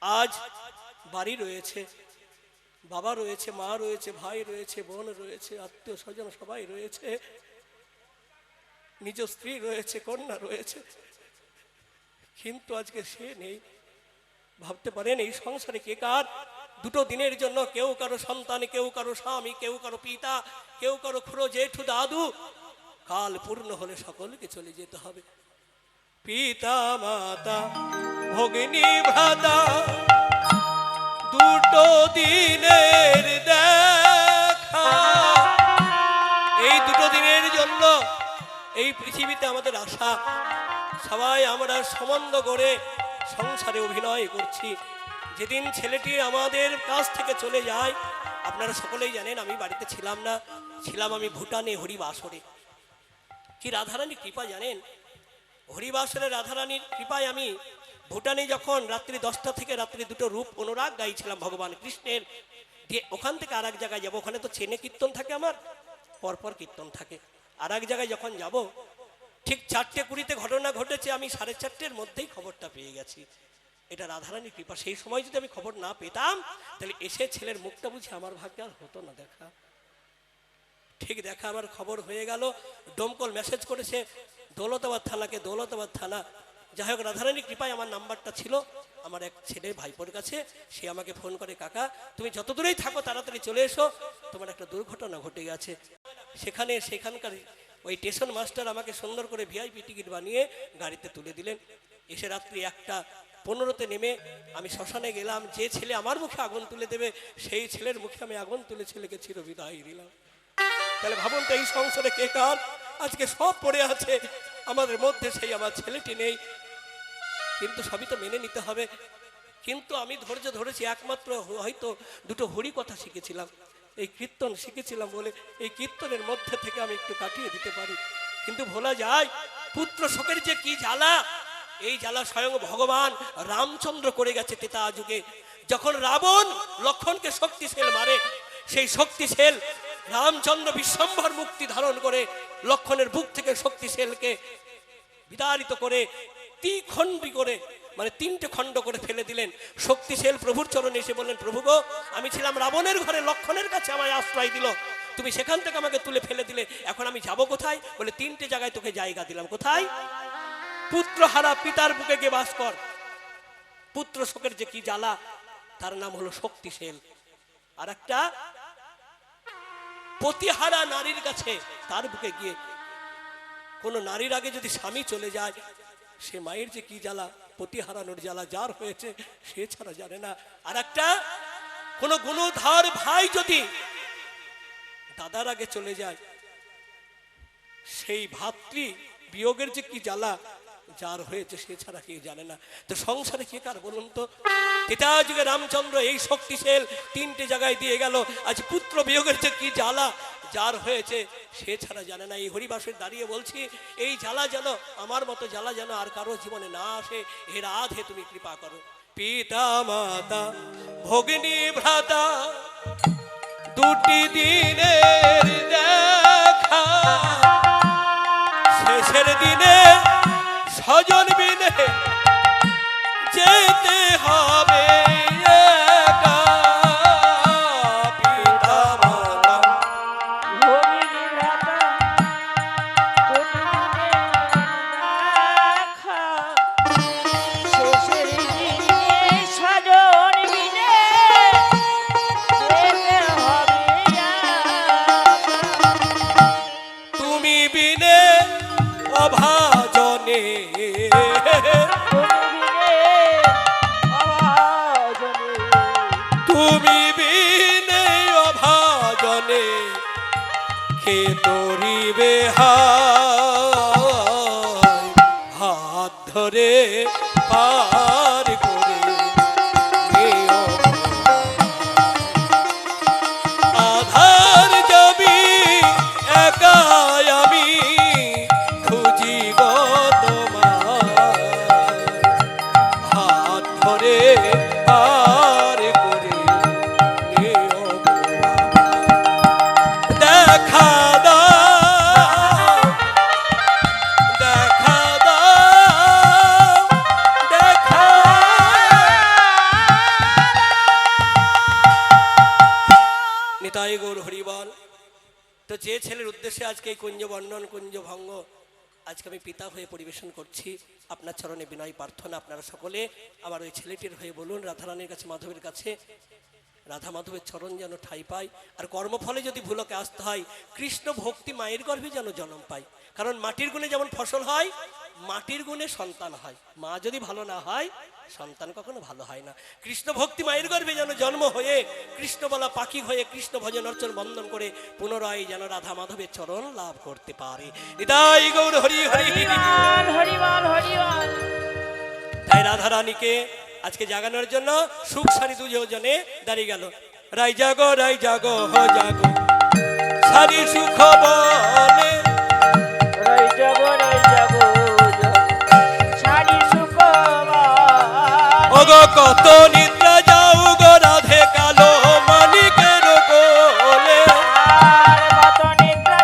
আজ বাড়ি রয়েছে, বাবা রয়েছে, মা রয়েছে, ভাই রয়েছে, বোন রয়েছে, আত্মীয় স্বজন সবাই রয়েছে, নিজ স্ত্রী রয়েছে, কন্যা রয়েছে, কিন্তু আজকে সে নেই। ভাবতে পারেন এই সংসারে কে কার? দুটো দিনের জন্য কেউ কারো সন্তান, কেউ কারো স্বামী, কেউ কারো পিতা, কেউ কারো খুড়ো জেঠু দাদু, কাল পূর্ণ হলে সকলকে চলে যেতে হবে। পিতা মাতা ভগ্নী ভ্রাতা দুটো দিনের দেখা, এই দুটো দিনের জন্য এই পৃথিবীতে আমাদের আশা। সবাই আমরা সম্বন্ধ করে সংসারে অভিনয় করছি। যেদিন ছেলেটি আমাদের কাছ থেকে চলে যায়, আপনারা সকলেই জানেন আমি বাড়িতে ছিলাম না, ছিলাম আমি ভুটানে হরিবাসরে। কি রাধারানী কৃপা জানেন, হরিবাসরে রাধারানীর কৃপায় আমি ভুটানে যখন রাত্রি 10টা থেকে রাত্রি 2টো রূপ অনুরাগ গাইছিলাম ভগবান কৃষ্ণের, দিয়ে ওখান থেকে আর এক জায়গায় যাবো, ওখানে তো চেনে কীর্তন থাকে আমার, পরপর কীর্তন থাকে। আর এক জায়গায় যখন যাব, ঠিক 4:20 ঘটনা ঘটেছে, আমি 4:30 মধ্যেই খবরটা পেয়ে গেছি। এটা রাধারানীর কৃপা। সেই সময় যদি আমি খবর না পেতাম, তাহলে এসে ছেলের মুখটা বুঝে আমার ভাগ্যে আর হতো না দেখা। ঠিক দেখা আমার খবর হয়ে গেল। ডোমকল মেসেজ করেছে দৌলতাবাদ থানাকে, দৌলতাবাদ থানা। যাই হোক, রাধারানীর কৃপায় আমার নাম্বারটা ছিল আমার এক ছেলে ভাইপোর কাছে। সে আমাকে ফোন করে, কাকা তুমি যত দূরেই থাকো তাড়াতাড়ি চলে এসো, তোমার একটা দুর্ঘটনা ঘটে গেছে। সেখানকার ওই স্টেশন মাস্টার আমাকে সুন্দর করে ভিআইপি টিকিট বানিয়ে গাড়িতে তুলে দিলেন। এসে রাত্রি 1:15 নেমে আমি শ্মশানে গেলাম। যে ছেলে আমার মুখে আগুন তুলে দেবে, সেই ছেলের মুখে আমি আগুন তুলে ছেলেকে চিরবিদায় দিলাম। তাহলে ভাবুন তো, এই সংসারে কে কার? আজকে সব পড়ে আছে, আমাদের মধ্যে সেই আমার ছেলেটি নেই। কিন্তু সবই তো মেনে নিতে হবে। কিন্তু আমি ধৈর্য ধরেছি, একমাত্র হয়তো দুটো হরি কথা শিখেছিলাম, এই কীর্তন শিখেছিলাম বলে এই কীর্তনের মধ্যে থেকে আমি একটু কাটিয়ে দিতে পারি। কিন্তু ভোলা যায় পুত্র শোকের যে কি জ্বালা, এই জ্বালা স্বয়ং ভগবান রামচন্দ্র করে গেছে ত্রেতা যুগে। যখন রাবণ লক্ষণকে শক্তিশাল মারে, সেই শক্তিশাল রামচন্দ্র বিশ্বম্ভর মুক্তি ধারণ করে লক্ষণের বুক থেকে শক্তিশালকে বিতাড়িত করে দ্বিখণ্ডী করে, মানে 3টে খণ্ড করে ফেলে দিলেন। শক্তিশাল প্রভুর চরণে এসে বললেন, প্রভু গো, আমি ছিলাম রাবণের ঘরে, লক্ষণের কাছে আমায় আশ্রয় দিল, তুমি সেখান থেকে আমাকে তুলে ফেলে দিলে, এখন আমি যাব কোথায়? বলে 3টে জায়গায় তোকে জায়গা দিলাম। কোথায়? পুত্র হারা পিতার বুকে গিয়ে বাস কর। পুত্র শোকের যে কি জ্বালা, তার নাম হলো শক্তিশাল। আর একটা পতিহারা নারীর কাছে, তার বুকে গিয়ে, কোন নারীর আগে যদি স্বামী চলে যায়, সে মায়ের যে কি জ্বালা, পতি হারানোর জ্বালা যার হয়েছে সে ছাড়া জানে না। আর একটা কোন গুণধর ভাই যদি দাদার আগে চলে যায়, সেই ভাতৃ বিয়োগের যে কি জ্বালা যার হয়েছে সে ছাড়া কেউ জানে না। তো সংসারে কে কার বলুন তো? ত্রেতা যুগে রামচন্দ্র এই শক্তিশাল 3টে জায়গায় দিয়ে গেল। আজ পুত্র বিয়োগের যে কি জ্বালা যার হয়েছে সে ছাড়া জানে না। এই হরিবাসের দাঁড়িয়ে বলছি, এই জ্বালা যেন, আমার মতো জ্বালা যেন আর কারো জীবনে না আসে। হে রাধে, তুমি কৃপা করো। পিতা মাতা ভগিনী ভ্রাতা, দুটি দিনের দেখা, শেষের দিনে স্বজন বিনে যেতে হবে একা। পিতা মাতা ভগিনী ভ্রাতা, দুটি দিনের দেখা, শেষের দিনে স্বজন বিনে যেতে হবে একা। তুমি বিনে অভাজনে, তুমি বিনে অভাজনে, কে তরিবে হাত ধরে পার করে নিও। আধার যাবি একাই আমি খুঁজি গো তোমার, হাত ধরে পার করে নিও। দেখা দাও, দেখা দাও, দেখা। নিতাই গৌর হরিবল। তো যে ছেলের উদ্দেশ্যে আজকে এই কুঞ্জ বর্ণন, কুঞ্জ ভঙ্গ আজকে আমি পিতা হয়ে পরিবেশন করছি, আপনার চরণে বিনয় প্রার্থনা, আপনারা সকলে আমার ওই ছেলেটির হয়ে বলুন, রাধারানীর কাছে, মাধবের কাছে, রাধা মাধবের চরণ যেন ঠাঁই পায়। আর কর্মফলে যদি ভুলকে আসতে হয়, কৃষ্ণ ভক্তি মায়ের গর্ভে যেন জন্ম পায়। কারণ মাটির গুণে যেমন ফসল হয়, মাটির গুণে সন্তান হয়। মা যদি ভালো না হয়, সন্তান কখনো ভালো হয় না। কৃষ্ণ ভক্তি মায়ের গর্ভে যেন জন্ম হয়ে, কৃষ্ণ বলা পাখি হয়ে, কৃষ্ণ ভজন অর্চন বন্দন করে পুনরায় যেন রাধা মাধবের চরণ লাভ করতে পারে। নিতাই গৌর হরি হরি। হরিবল হরিবল হরিবল। তাই রাধারানীকে আজকে জাগানোর জন্য সুখ সারি দুজনে দাঁড়িয়ে গেল। রাই জাগো, রাই জাগো, হো জাগো, সারি সুখ বলে। রাই জাগো, রাই জাগো, সারি সুখ বলে। ওগো কত নিদ্রা যাও গো রাধে কালো মানিকের কোলে। আর কত নিদ্রা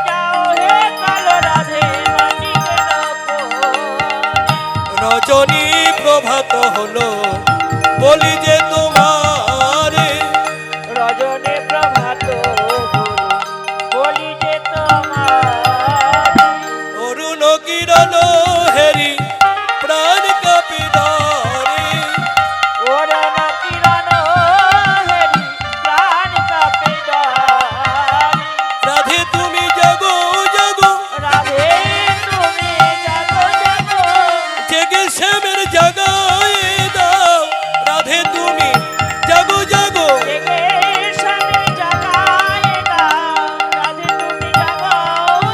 কিরণ হেরি প্রাণ কাঁপে ধরে। ওরে না কিরণ হেরি প্রাণ কাঁপে ধরে। রাধে তুমি জাগো জাগো, রাধে তুমি জাগো জাগো, জেগে শ্যামের জাগায় দাও। রাধে তুমি জাগো জাগো, জেগে স্বামী জাগায় দাও। রাধে তুমি জাগো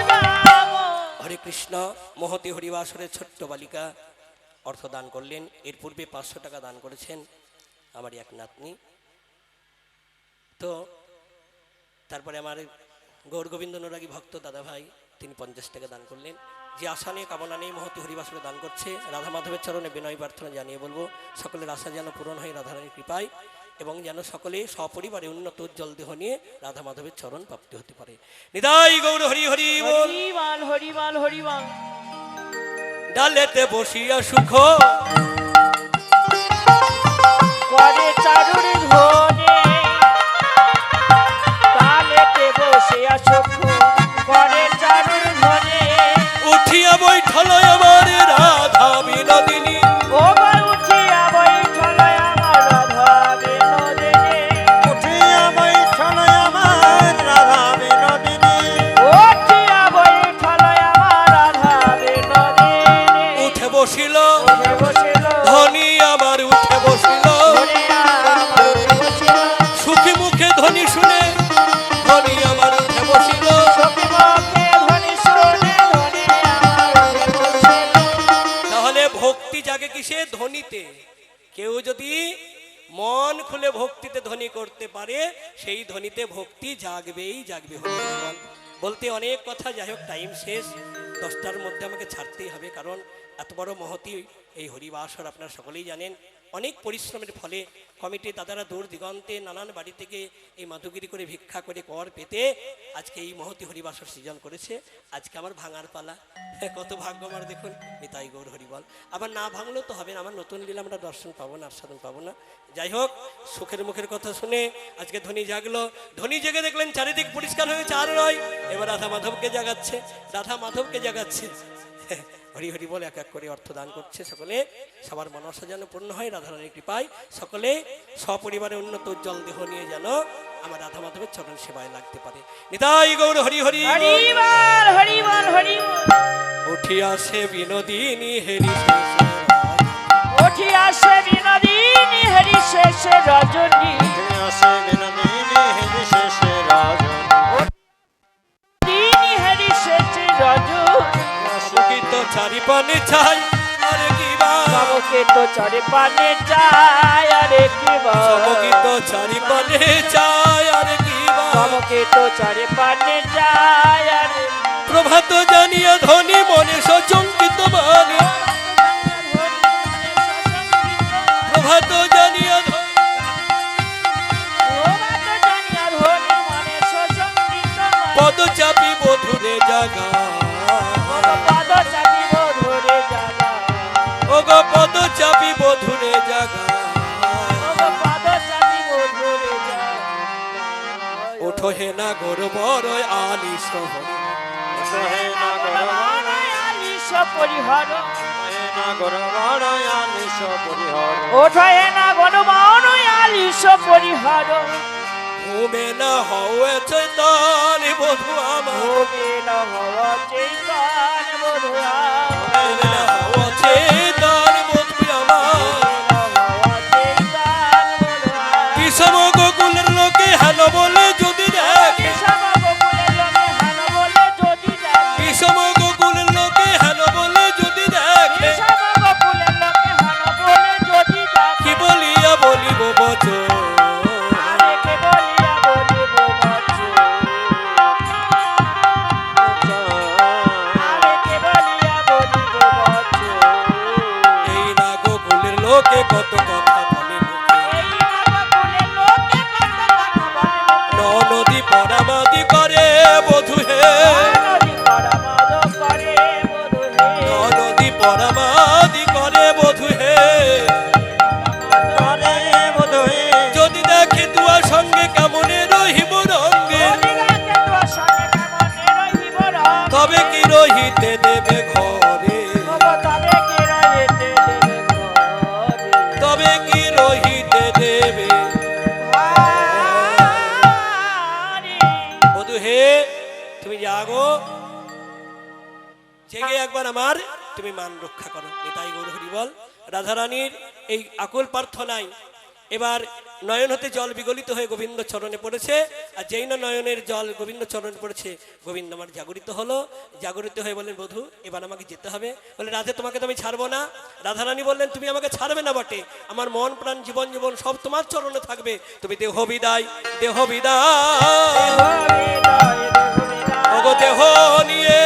জাগো। হরে কৃষ্ণ। মহতি হরিবাসরের ছোট্ট বালিকা অর্থ দান করলেন। এর পূর্বে 500 টাকা দান করেছেন আমার এক নাতনি। তো তারপরে আমার গৌর গোবিন্দ অনুরাগী ভক্ত দাদা ভাই তিনি 50 টাকা দান করলেন। যে আশা নিয়ে কামনা নিয়ে মহতি হরিবাসরে দান করছে, রাধা মাধবের চরণে বিনয় প্রার্থনা জানিয়ে বলবো সকলের আশা যেন পূরণ হয় রাধারানীর কৃপায়, এবং যেন সকলে সপরিবারে উন্নত উজ্জ্বল দেহ নিয়ে রাধা মাধবের চরণ প্রাপ্তি হতে পারে। নিতাই গৌর হরি হরি বল। হরিবাল হরিবাল হরিবাল। ডালেতে বসিয়া সুখ করে চারুর ধনে, তালেতে বসিয়া সুখ করে চারুর ধনে। উঠিয়া বৈঠল আমার রাধা বিনোদিনী। ওবার উঠিয়া বৈঠল আমার রাধা বিনোদিনী। উঠিয়া বৈঠল আমার রাধা বিনোদিনী। উঠিয়া বৈঠল আমার রাধা বিনোদিনী। উঠে বসিল উঠে বসিল ধনী আমার, উঠে বসিল ধনে আমার উঠে বসিল। সুখী মুখে ধ্বনি শুনে ধনী আমার উঠে বসিল। সখী মুখে ধ্বনি শুনে ধনে আমার উঠে বসিল। তাহলে ভক্তি জাগে কিসে? ধ্বনিতে। কেউ যদি মন খুলে ভক্তিতে ধ্বনি করতে পারে, সেই ধ্বনিতে ভক্তি জাগবেই জাগবে। হরি হরি বল। বলতে অনেক কথা, যাই হোক টাইম শেষ। 10টার মধ্যে আমাকে ছাড়তেই হবে, কারণ এত বড় মহতি এই হরিবাসর আপনারা সকলেই জানেন। অনেক পরিশ্রমের ফলে কমিটি দাদারা দূর দিগন্তে নানান বাড়ি থেকে এই মাধুগিরি করে ভিক্ষা করে কর পেতে আজকে এই মহতি হরিবাসর সৃজন করেছে। আজকে আমার ভাঙার পালা। কত ভাগ্য আমার দেখুন। নিতাই গৌর হরিবল। আবার না ভাঙলেও তো হবে না, আমার নতুন দিলে আমরা দর্শন পাবো না, আস্বাদন পাবো না। যাই হোক, সুখের মুখের কথা শুনে আজকে ধ্বনি জাগলো। ধ্বনি জেগে দেখলেন চারিদিক পরিষ্কার হয়েছে, আর নয় এবার রাধা মাধবকে জাগাচ্ছে, রাধা মাধবকে জাগাচ্ছে। হরি হরি বলে এক এক করে অর্থ দান করছে সকলে। সবার মনসা যেন পূর্ণ হয় রাধারানীর কৃপায়। সকলে সপরিবারে উন্নত উজ্জ্বল দেহ নিয়ে যেন আমার রাধা মাধবের চরণ সেবায় লাগতে পারে। নিতাই গৌর হরি হরি বল। হরিবল হরিবল হরিবল। উঠিয়া সে বিনোদিনী হেরি শেষে রাজ। উঠিয়া সে বিনোদিনী হেরি শেষে রজনী। উঠিয়া সে বিনোদিনী হেরি শেষে রাজন। দিনী হেরি শেষে রজনী। সুখিত চারিপানে চাই আরে কি বা। চমকে তো চরে পানে চায় আরে কি বা। সমগীত চারিপানে চাই আরে কি বা। চমকে তো চরে পানে চায় আরে। প্রভাত জানিয়া ধ্বনি মনে সচঙ্কিত মানে। প্রভাত জানিয়া পদ চাপি বধুরে জাগা। ও গো পদ চাপি বধুরে জাগা। ওঠো হে না গোর বড় আলিস হরি। হে না গরবাণ পরিহর হে না গরবাণ আনিস পরিহর। ওঠায় না গণমান আলিস পরিহর। ঘুমে না হয়েছে তার বধু আমার। ভোগে না হওয়া চৈতন বধুয়া। ঘুমে না হয়েছে তার বধু আমার। বিষম গোকুলের লোকে হেন বলে যদি দেখে। বিষম গোকুলের লোকে হেন বলে যদি দেখে। কি বলিয়া বলিব বচন। এই না গোকুলের লোকে কত কথা বলে মুখে। নদী পরামাদি করে বধূ হে। নদী পরামাদি করে বধূ হে। করে বধূয়ে যদি দেখে তুয়ার সঙ্গে কেমনে রহিব রঙ্গে। তবে কি রহিতে দেবে ঘরে। এবার আমার তুমি মান রক্ষা করো। নিতাই গৌর হরি বল। রাধারানীর এই আকুল প্রার্থনায় এবার নয়ন হতে জল বিগলিত হয়ে গোবিন্দ চরণে পড়েছে। আর যেই না নয়নের জল গোবিন্দ চরণে পড়েছে, গোবিন্দ আমার জাগরিত হলো। জাগরিত হয়ে বললেন, বধূ এবার আমাকে যেতে হবে। বলে, রাধে তোমাকে তো আমি ছাড়বো না। রাধারানী বললেন, তুমি আমাকে ছাড়বে না বটে, আমার মন প্রাণ জীবন জীবন সব তোমার চরণে থাকবে। তুমি দেহ বিদায়, দেহ বিদায়, ওগো দেহ নিয়ে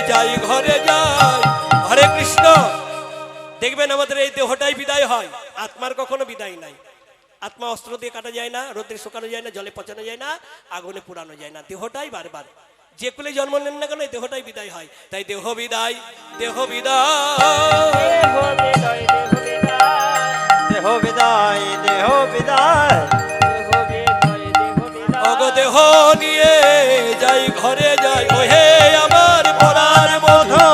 যাই ঘরে যাই। হরে কৃষ্ণ। দেখবেন আমাদের এই দেহটাই বিদায় হয়, আত্মার কখনো বিদায় নাই। আত্মা অস্ত্র দিয়ে কাটা যায় না, রোদে শুকানো যায় না, জলে পচানো যায় না, আগুনে পোড়ানো যায় না। দেহটাই বারবার যে কুলে জন্ম নেন না কেন এই দেহটাই বিদায় হয়। তাই দেহ বিদায়, দেহ বিদায়, দেহ বিদায়, দেহ বিদায়, অগো দেহ নিয়ে যাই ঘরে যাই। ওহে আমার পরার বধূ,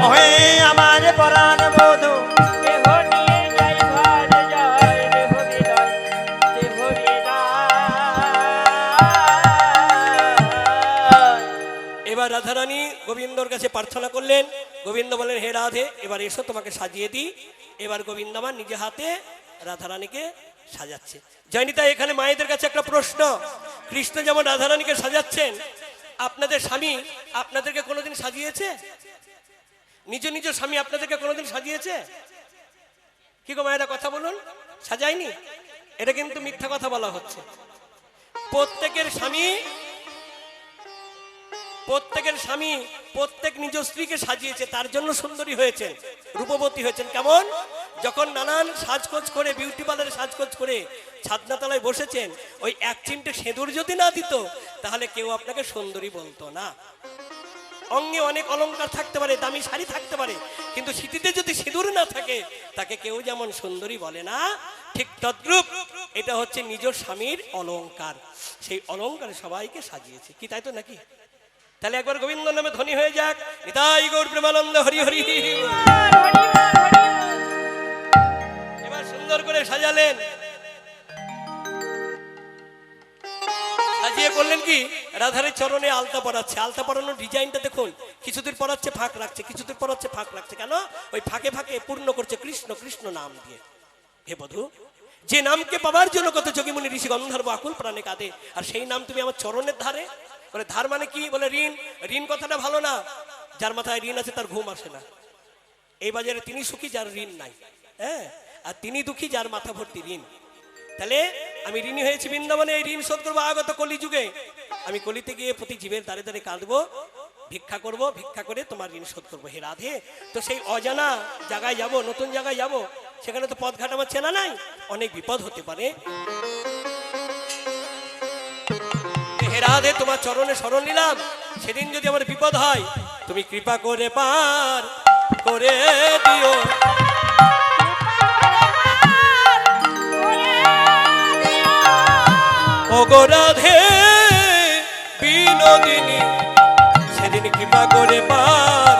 ওহে আমার পরাণ বধূ, এবার রাধারানী গোবিন্দর কাছে প্রার্থনা করলেন। গোবিন্দ বলেন, হে রাধে এবার এসো তোমাকে সাজিয়ে দিই। এবার গোবিন্দ আমার নিজে হাতে রাধারানীকে সাজাচ্ছে। জয়নিতা, এখানে মায়েদের কাছে একটা প্রশ্ন। কৃষ্ণ যেমন রাধারানীকে সাজাচ্ছেন, আপনাদের স্বামী আপনাদেরকে কোনোদিন সাজিয়েছে? নিজ নিজ স্বামী আপনাদেরকে কোনোদিন সাজিয়েছে? কি গো মায়েরা কথা বলুন, সাজায়নি? এটা কিন্তু মিথ্যা কথা বলা হচ্ছে। প্রত্যেকের স্বামী প্রত্যেক নিজ স্ত্রীকে সাজিয়েছে, তার জন্য সুন্দরী হয়েছেন, রূপবতী হয়েছেন। কেমন? যখন নানান সাজগোজ করে, বিউটি পার্লারে সাজগোজ করে ছাদনাতলায় বসেছেন, ওই এক চিমটে সিঁদুর যদি না দিত তাহলে কেউ আপনাকে সুন্দরী বলতো না। অঙ্গে অনেক অলংকার থাকতে পারে, দামি শাড়ি থাকতে পারে, কিন্তু সিঁথিতে যদি সিঁদুর না থাকে তাকে কেউ যেমন সুন্দরী বলে না, ঠিক তদ্রূপ এটা হচ্ছে নিজ স্বামীর অলংকার। সেই অলংকারে সবাইকে সাজিয়েছে। কি তাই তো নাকি? তাহলে একবার গোবিন্দ নামে ধনী হয়ে যাক। নিতাই গৌর প্রেমানন্দ হরি হরি। এবার সুন্দর করে সাজালেন। সাজিয়ে করলেন কি, রাধারের চরণে আলতা পরাচ্ছে। আলতা পরানোর ডিজাইনটা দেখুন, কিছুদূর পরাচ্ছে ফাঁক রাখছে, কিছুদূর পরাচ্ছে ফাঁক রাখছে। কেন? ওই ফাঁকে ফাঁকে পূর্ণ করছে কৃষ্ণ কৃষ্ণ নাম দিয়ে। হে বধূ, যে নামকে পাবার জন্য কত যোগীমুনি ঋষি গন্ধর্ব আকুল প্রাণে কাঁদে, আর সেই নাম তুমি আমার চরণের ধারে। বলে ধার মানে কি? বলে ঋণ। ঋণ কথাটা ভালো না। যার মাথায় ঋণ আছে তার ঘুম আসে না। এই বাজারে তিনি সুখী যার ঋণ নাই, হ্যাঁ, আর তিনি দুঃখী যার মাথা ভর্তি ঋণ। তাহলে আমি ঋণী হয়েছি বৃন্দাবনে, এই ঋণ শোধ করবো আগত কলিযুগে। আমি কলিতে গিয়ে প্রতি জীবের দ্বারে দ্বারে কাঁদবো, ভিক্ষা করব, ভিক্ষা করে তোমার ঋণ শোধ করবো। হে রাধে, তো সেই অজানা জায়গায় যাব, নতুন জায়গায় যাব, সেখানে তো পথঘাট আমার চেনা নাই, অনেক বিপদ হতে পারে। হে রাধে, তোমার চরণে শরণ নিলাম, সেদিন যদি আমার বিপদ হয় তুমি কৃপা করে পার করে দিও। ওগো রাধে বিনোদিনী, সেদিন কৃপা করে পার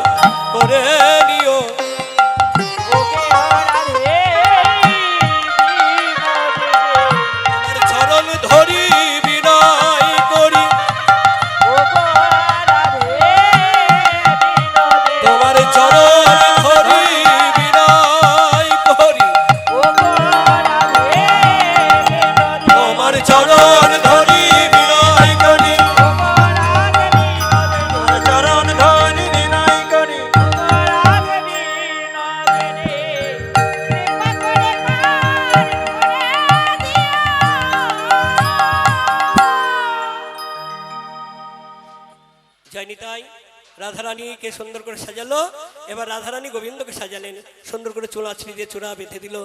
করে নিও। তোমার চরণ ধরি বিনয় করি, তোমার চরণ ধরি বিনয় করি, তোমার চরণ ধরি বিনয় করি, তোমার চরণ ধরি বিনয় করি। জয়নিতাই রাধারানীকে সুন্দর করে সাজালো। এবার রাধারানী গোবিন্দকে সাজালেন, সুন্দর করে চুল আছড়ি দিয়ে চূড়া বেঁধে দিল,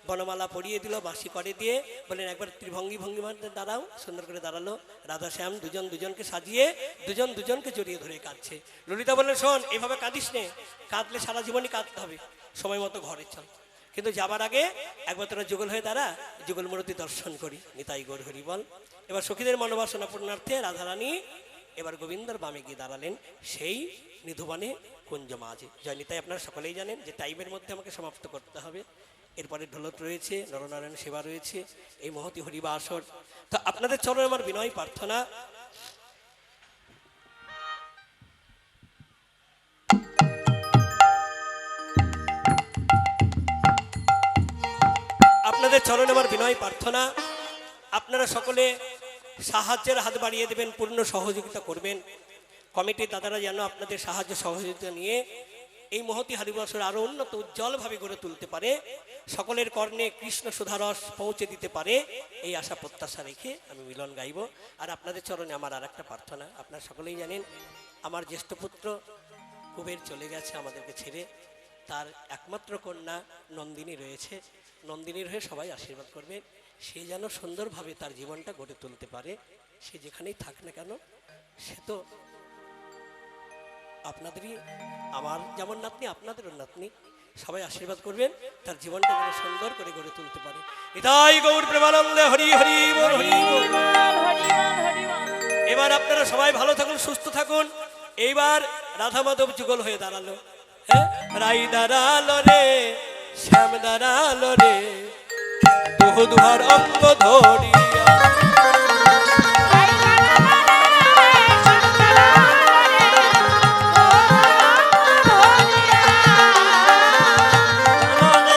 বনমালা পরিয়ে দিল, বাঁশি করে দিয়ে বলেন একবার ত্রিভঙ্গি ভঙ্গিমাতে দাঁড়াও। সুন্দর করে দাঁড়ালো। রাধা শ্যাম দুজন দুজনকে সাজিয়ে দুজন দুজনকে জড়িয়ে ধরে কাঁদছে। ললিতা বললেন, শোন, এভাবে কাঁদিস নে, কাঁদলে সারা জীবনই কাঁদতে হবে, সময় মতো ঘরে চল। কিন্তু যাবার আগে একবার তোরা যুগল হয়ে দাঁড়া, যুগল মূর্তি দর্শন করি। নিতাই গৌর হরি বল। এবার সখীদের মনোবাসনা পূর্ণার্থে রাধারানী এবার গোবিন্দর বামে গিয়ে দাঁড়ালেন, সেই নিধুবনে কুঞ্জ মাঝে। জয়নিতাই আপনারা সকলেই জানেন যে টাইমের মধ্যে আমাকে সমাপ্ত করতে হবে। এরপরে ঢোলত রয়েছে, নরনারায়ণ সেবা রয়েছে, এই মহতি হরিবা আসর। তো আপনাদের চরণে আমার বিনয় প্রার্থনা, আপনাদের চরণে আমার বিনয় প্রার্থনা, আপনারা সকলে সাহায্যের হাত বাড়িয়ে দেবেন, পূর্ণ সহযোগিতা করবেন। কমিটির দাদারা যেন আপনাদের সাহায্য সহযোগিতা নিয়ে এই মহতী হরিবর্ষের আরো উন্নত উজ্জ্বলভাবে গড়ে তুলতে পারে, সকলের কর্ণে কৃষ্ণ সুধারস পৌঁছে দিতে পারে, এই আশা প্রত্যাশা রেখে আমি মিলন গাইব। আর আপনাদের চরণে আমার আর একটা প্রার্থনা, আপনারা সকলেই জানেন আমার জ্যেষ্ঠ পুত্র কুবের চলে গেছে আমাদেরকে ছেড়ে, তার একমাত্র কন্যা নন্দিনী রয়েছে। নন্দিনীর হয়ে সবাই আশীর্বাদ করবেন, সে যেন সুন্দরভাবে তার জীবনটা গড়ে তুলতে পারে। সে যেখানেই থাক না কেন, সে তো আপনাদেরই, আমার যেমন নাতনি আপনাদেরও নাতনি, সবাই আশীর্বাদ করবেন তার জীবনটা যেন সুন্দর করে গড়ে তুলতে পারে। এটাই গৌর প্রেমানন্দে হরি হরি বল, হরি বল। এবার আপনারা সবাই ভালো থাকুন, সুস্থ থাকুন। এইবার রাধা মাধব যুগল হয়ে দাঁড়ালো। হ্যাঁ, রাই দাঁড়ালো রে, শ্যাম দাঁড়ালো রে, দুহার অঙ্গ ধরি